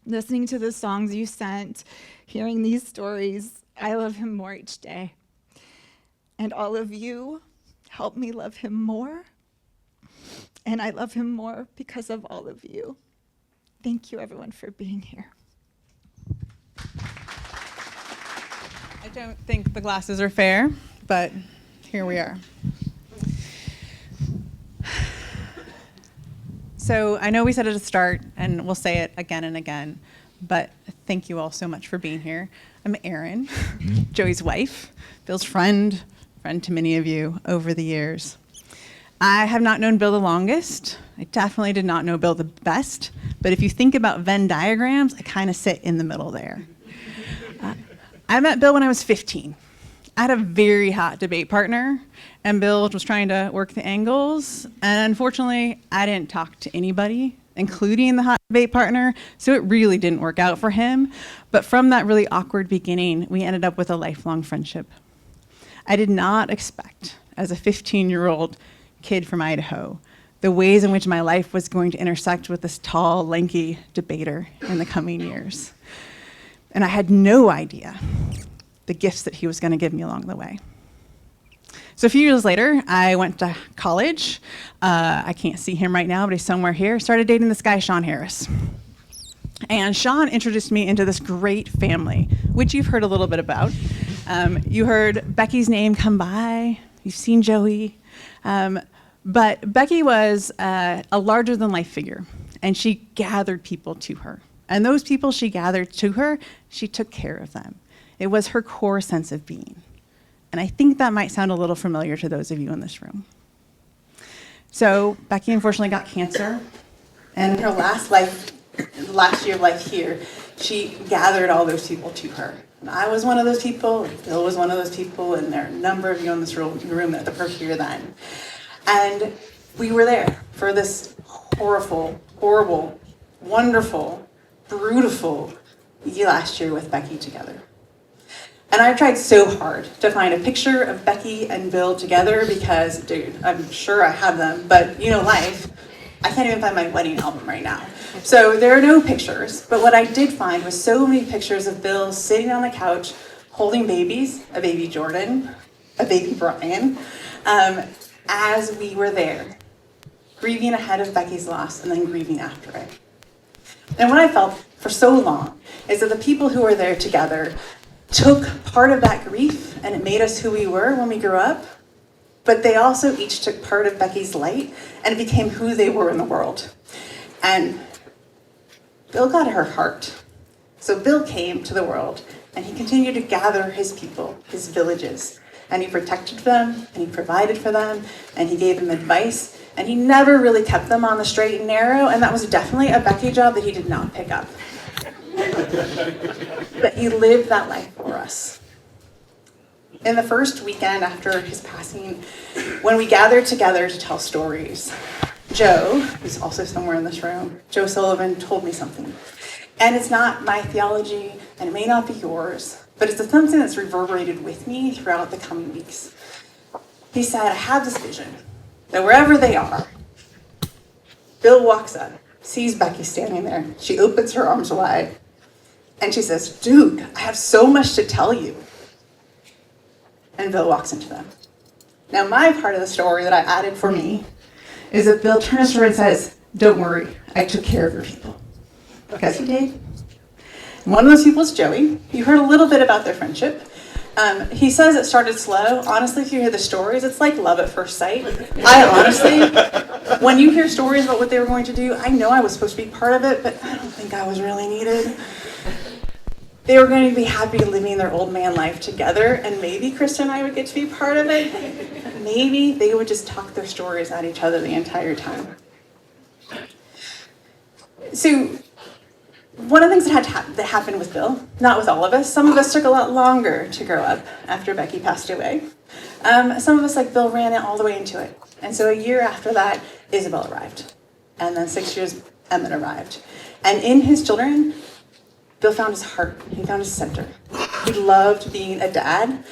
listening to the songs you sent, hearing these stories, I love him more each day. And all of you help me love him more. And I love him more because of all of you. Thank you, everyone, for being here. I don't think the glasses are fair, but here we are. So I know we said it at the start, and we'll say it again and again, but thank you all so much for being here. I'm Erin, Joey's wife, Bill's friend to many of you over the years. I have not known Bill the longest. I definitely did not know Bill the best, but if you think about Venn diagrams, I kind of sit in the middle there. I met Bill when I was 15. I had a very hot debate partner, and Bill was trying to work the angles, and unfortunately, I didn't talk to anybody, including the hot debate partner, so it really didn't work out for him. But from that really awkward beginning, we ended up with a lifelong friendship. I did not expect, as a 15-year-old kid from Idaho, the ways in which my life was going to intersect with this tall, lanky debater in the coming years. And I had no idea the gifts that he was going to give me along the way. So a few years later, I went to college. I can't see him right now, but he's somewhere here. Started dating this guy, Sean Harris. And Sean introduced me into this great family, which you've heard a little bit about. You heard Becky's name come by. You've seen Joey. But Becky was a larger-than-life figure, and she gathered people to her. And those people she gathered to her, she took care of them. It was her core sense of being. And I think that might sound a little familiar to those of you in this room. So Becky unfortunately got cancer. And in her last year of life here, she gathered all those people to her. And I was one of those people, and Bill was one of those people, and there are a number of you in this room that were here then. And we were there for this horrible, wonderful, brutal last year with Becky together. And I've tried so hard to find a picture of Becky and Bill together because, dude, I'm sure I have them, but you know life. I can't even find my wedding album right now. So there are no pictures, but what I did find was so many pictures of Bill sitting on the couch holding babies, a baby Jordan, a baby Brian, as we were there, grieving ahead of Becky's loss and then grieving after it. And what I felt for so long is that the people who were there together took part of that grief and it made us who we were when we grew up, but they also each took part of Becky's light and it became who they were in the world. And Bill got her heart. So Bill came to the world and he continued to gather his people, his villages, and he protected them and he provided for them and he gave them advice and he never really kept them on the straight and narrow, and that was definitely a Becky job that he did not pick up. But he lived that life for us. In the first weekend after his passing, when we gathered together to tell stories, Joe, who's also somewhere in this room, Joe Sullivan, told me something. And it's not my theology, and it may not be yours, but it's something that's reverberated with me throughout the coming weeks. He said, I have this vision that wherever they are, Bill walks up, sees Becky standing there. She opens her arms wide, and she says, dude, I have so much to tell you. And Bill walks into them. Now, my part of the story that I added for me is that Bill turns to her and says, don't worry, I took care of your people. Because he did. And one of those people is Joey. You heard a little bit about their friendship. He says it started slow. Honestly, if you hear the stories, it's like love at first sight. I honestly, when you hear stories about what they were going to do, I know I was supposed to be part of it, but I don't think I was really needed. They were going to be happy living their old man life together, and maybe Krista and I would get to be part of it. Maybe they would just talk their stories at each other the entire time. So, one of the things that happened with Bill, not with all of us, some of us took a lot longer to grow up after Becky passed away. Some of us, like Bill, ran it all the way into it. And so a year after that, Isabel arrived. And then 6 years, Emmett arrived. And in his children, Bill found his heart. He found his center. He loved being a dad.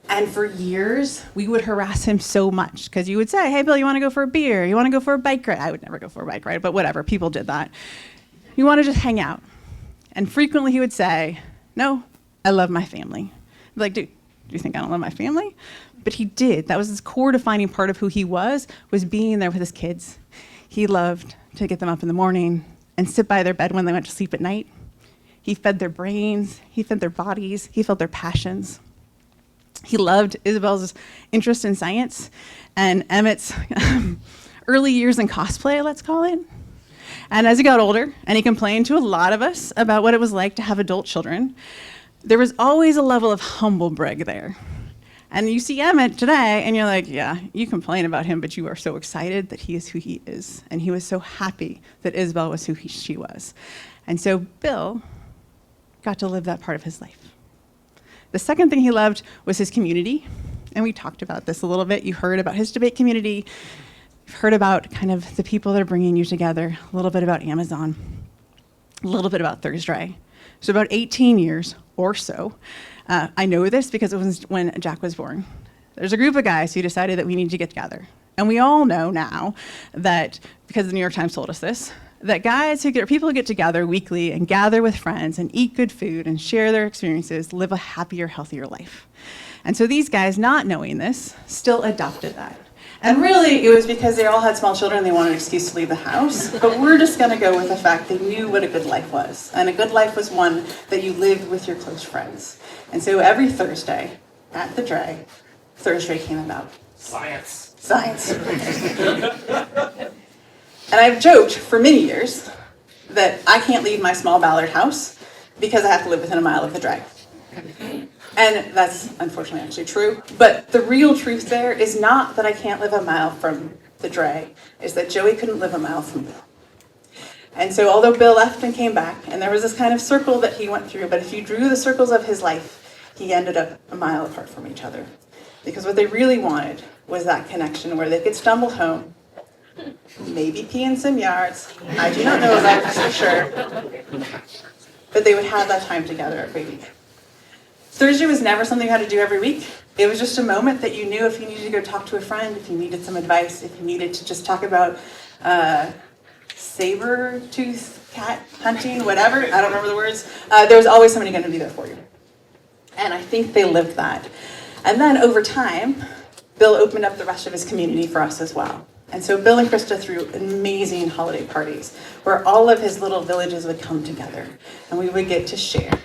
And for years, we would harass him so much because you would say, hey, Bill, you want to go for a beer? You want to go for a bike ride? I would never go for a bike ride, but whatever. People did that. You want to just hang out. And frequently he would say, no, I love my family. I'd be like, dude, do you think I don't love my family? But he did. That was his core defining part of who he was being there with his kids. He loved to get them up in the morning and sit by their bed when they went to sleep at night. He fed their brains. He fed their bodies. He fed their passions. He loved Isabel's interest in science and Emmett's early years in cosplay, let's call it. And as he got older, and he complained to a lot of us about what it was like to have adult children, there was always a level of humble brag there. And you see Emmett today, and you're like, yeah, you complain about him, but you are so excited that he is who he is. And he was so happy that Isabel was who she was. And so Bill got to live that part of his life. The second thing he loved was his community. And we talked about this a little bit. You heard about his debate community. You've heard about kind of the people that are bringing you together, a little bit about Amazon, a little bit about Thursday. So about 18 years or so, I know this because it was when Jack was born. There's a group of guys who decided that we need to get together. And we all know now that, because the New York Times told us this, that people who get together weekly and gather with friends and eat good food and share their experiences live a happier, healthier life. And so these guys, not knowing this, still adopted that. And really, it was because they all had small children and they wanted an excuse to leave the house. But we're just going to go with the fact they knew what a good life was. And a good life was one that you lived with your close friends. And so every Thursday at the Dre, Thursday came about. Science. And I've joked for many years that I can't leave my small Ballard house because I have to live within a mile of the drag. And that's unfortunately actually true. But the real truth there is not that I can't live a mile from the drag, is that Joey couldn't live a mile from Bill. And so although Bill left and came back, and there was this kind of circle that he went through, but if you drew the circles of his life, he ended up a mile apart from each other. Because what they really wanted was that connection where they could stumble home, maybe pee in some yards. I do not know that for sure. But they would have that time together every week. Thursday was never something you had to do every week. It was just a moment that you knew if you needed to go talk to a friend, if you needed some advice, if you needed to just talk about saber-tooth cat hunting, whatever. I don't remember the words. There was always somebody going to be there for you. And I think they lived that. And then over time, Bill opened up the rest of his community for us as well. And so Bill and Krista threw amazing holiday parties where all of his little villages would come together and we would get to share.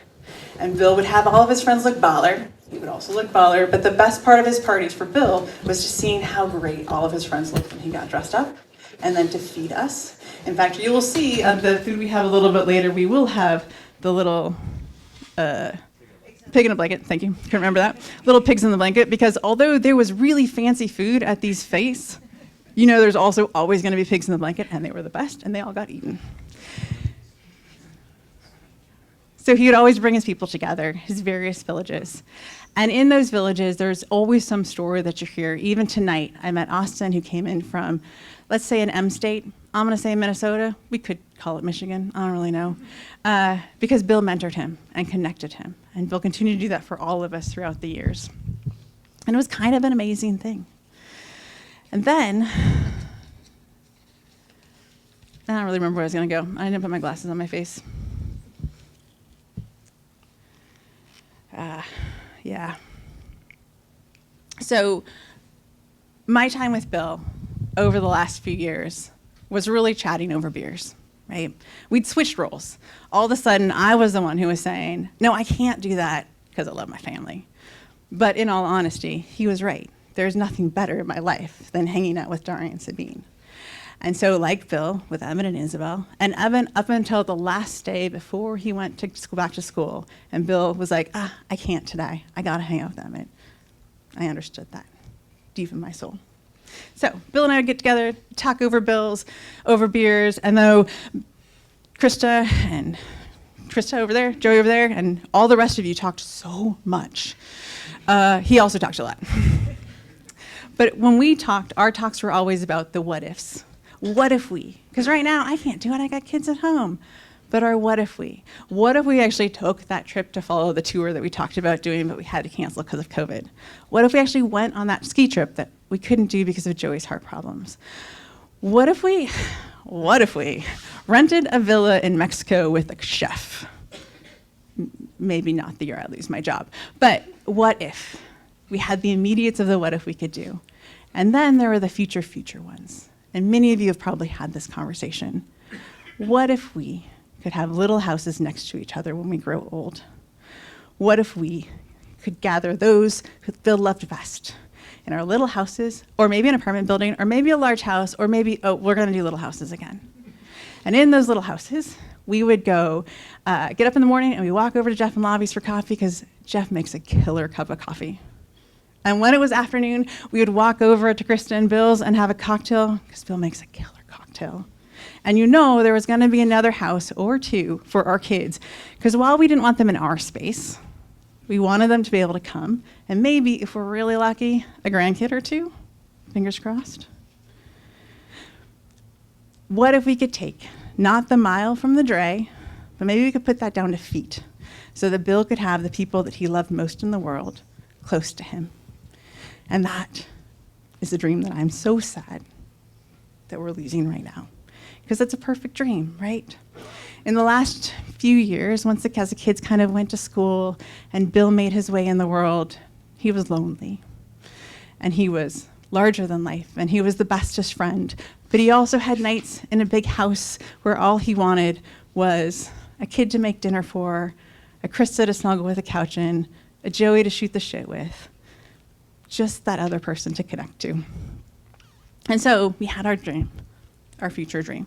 And Bill would have all of his friends look baller. He would also look baller. But the best part of his parties for Bill was just seeing how great all of his friends looked when he got dressed up and then to feed us. In fact, you will see the food we have a little bit later, we will have the little pig in a blanket. Thank you. Couldn't remember that. Little pigs in the blanket, because although there was really fancy food at these feasts, you know there's also always going to be pigs in the blanket, and they were the best, and they all got eaten. So he would always bring his people together, his various villages. And in those villages, there's always some story that you hear. Even tonight, I met Austin, who came in from, let's say, an M state. I'm going to say Minnesota. We could call it Michigan. I don't really know. Because Bill mentored him and connected him. And Bill continued to do that for all of us throughout the years. And it was kind of an amazing thing. And then, I don't really remember where I was going to go. I didn't put my glasses on my face. Yeah. So my time with Bill over the last few years was really chatting over beers, right? We'd switched roles. All of a sudden, I was the one who was saying, no, I can't do that because I love my family. But in all honesty, he was right. There's nothing better in my life than hanging out with Dari and Sabine. And so like Bill, with Evan and Isabel, and Evan up until the last day before he went to school, back to school, and Bill was like, I can't today. I got to hang out with Evan. I understood that deep in my soul. So Bill and I would get together, talk over beers, and though Krista over there, Joey over there, and all the rest of you talked so much, he also talked a lot. But when we talked, our talks were always about the what ifs. What if we? Because right now, I can't do it. I got kids at home. But our what if we? What if we actually took that trip to follow the tour that we talked about doing, but we had to cancel because of COVID? What if we actually went on that ski trip that we couldn't do because of Joey's heart problems? What if we rented a villa in Mexico with a chef? Maybe not the year I lose my job. But what if we had the immediates of the what if we could do? And then there were the future ones. And many of you have probably had this conversation. What if we could have little houses next to each other when we grow old? What if we could gather those who Bill loved best in our little houses, or maybe an apartment building, or maybe a large house, or maybe, we're going to do little houses again. And in those little houses, we would go get up in the morning and we walk over to Jeff and Lobby's for coffee because Jeff makes a killer cup of coffee. And when it was afternoon, we would walk over to Krista and Bill's and have a cocktail, because Bill makes a killer cocktail. And you know there was going to be another house or two for our kids, because while we didn't want them in our space, we wanted them to be able to come, and maybe, if we're really lucky, a grandkid or two, fingers crossed. What if we could take, not the mile from the dray, but maybe we could put that down to feet, so that Bill could have the people that he loved most in the world close to him. And that is a dream that I'm so sad that we're losing right now. Because it's a perfect dream, right? In the last few years, once the kids kind of went to school and Bill made his way in the world, he was lonely. And he was larger than life, and he was the bestest friend. But he also had nights in a big house where all he wanted was a kid to make dinner for, a Krista to snuggle with a couch in, a Joey to shoot the shit with. Just that other person to connect to. And so we had our dream, our future dream.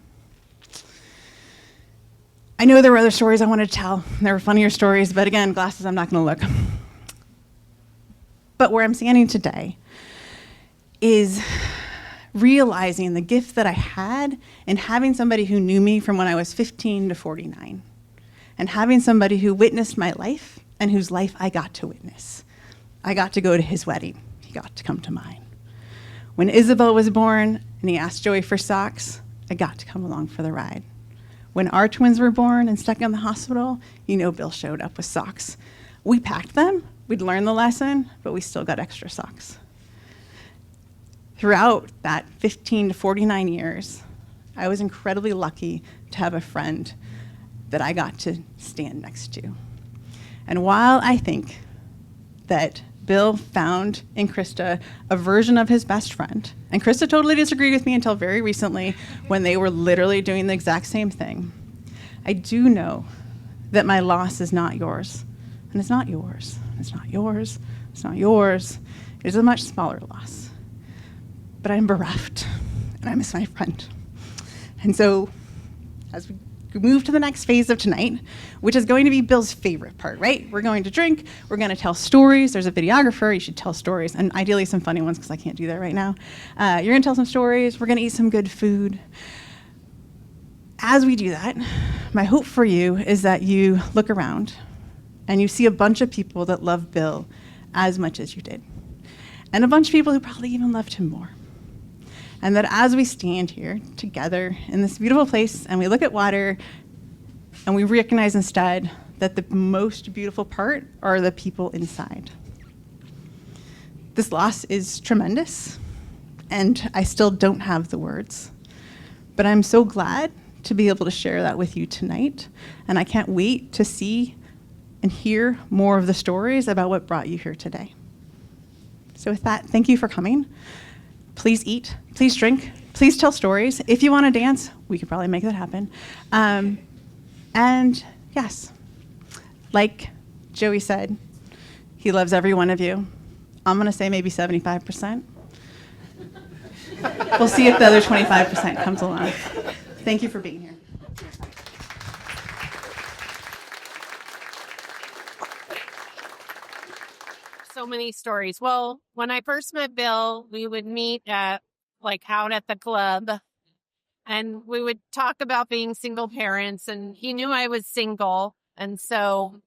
I know there were other stories I wanted to tell. There were funnier stories, but again, glasses, I'm not going to look. But where I'm standing today is realizing the gift that I had in having somebody who knew me from when I was 15 to 49, and having somebody who witnessed my life and whose life I got to witness. I got to go to his wedding. He got to come to mine. When Isabel was born and he asked Joey for socks, I got to come along for the ride. When our twins were born and stuck in the hospital, Bill showed up with socks. We packed them, we'd learned the lesson, but we still got extra socks. Throughout that 15 to 49 years, I was incredibly lucky to have a friend that I got to stand next to. And while I think that Bill found in Krista a version of his best friend, and Krista totally disagreed with me until very recently when they were literally doing the exact same thing, I do know that my loss is not yours, and it's not yours, it's not yours, it's not yours. It is a much smaller loss. But I'm bereft, and I miss my friend. And so, as we move to the next phase of tonight, which is going to be Bill's favorite part, right? We're going to drink, we're going to tell stories. There's a videographer, you should tell stories, and ideally some funny ones because I can't do that right now. You're going to tell some stories, we're going to eat some good food. As we do that, my hope for you is that you look around and you see a bunch of people that love Bill as much as you did, and a bunch of people who probably even loved him more. And that as we stand here together in this beautiful place and we look at water and we recognize instead that the most beautiful part are the people inside. This loss is tremendous, and I still don't have the words. But I'm so glad to be able to share that with you tonight, and I can't wait to see and hear more of the stories about what brought you here today. So with that, thank you for coming. Please eat, please drink, please tell stories. If you want to dance, we could probably make that happen. And yes, like Joey said, he loves every one of you. I'm going to say maybe 75%. We'll see if the other 25% comes along. Thank you for being here. So many stories. Well, when I first met Bill, we would meet out at the club, and we would talk about being single parents, and he knew I was single, and so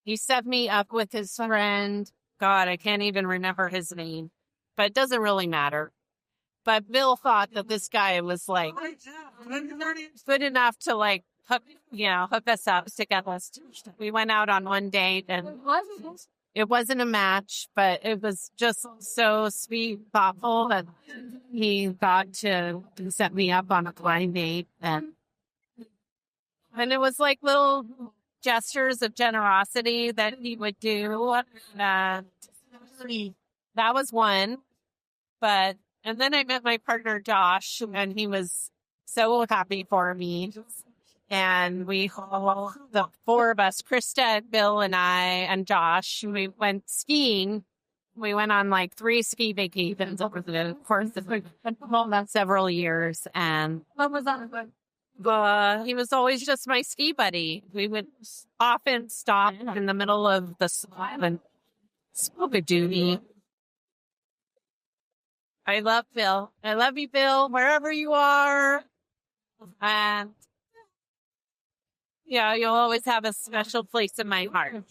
he set me up with his friend. God, I can't even remember his name, but it doesn't really matter. But Bill thought that this guy was good enough to hook us up together. We went out on one date, and it wasn't a match, but it was just so sweet, thoughtful that he thought to set me up on a blind date. And it was like little gestures of generosity that he would do. That was one. And then I met my partner, Josh, and he was so happy for me. And the four of us, Krista, Bill, and I, and Josh, we went skiing. We went on 3 ski vacations over the course of several years. And what was that? He was always just my ski buddy. We would often stop in the middle of the swim and smoke a doobie. I love Bill. I love you, Bill, wherever you are. And yeah, you'll always have a special place in my heart.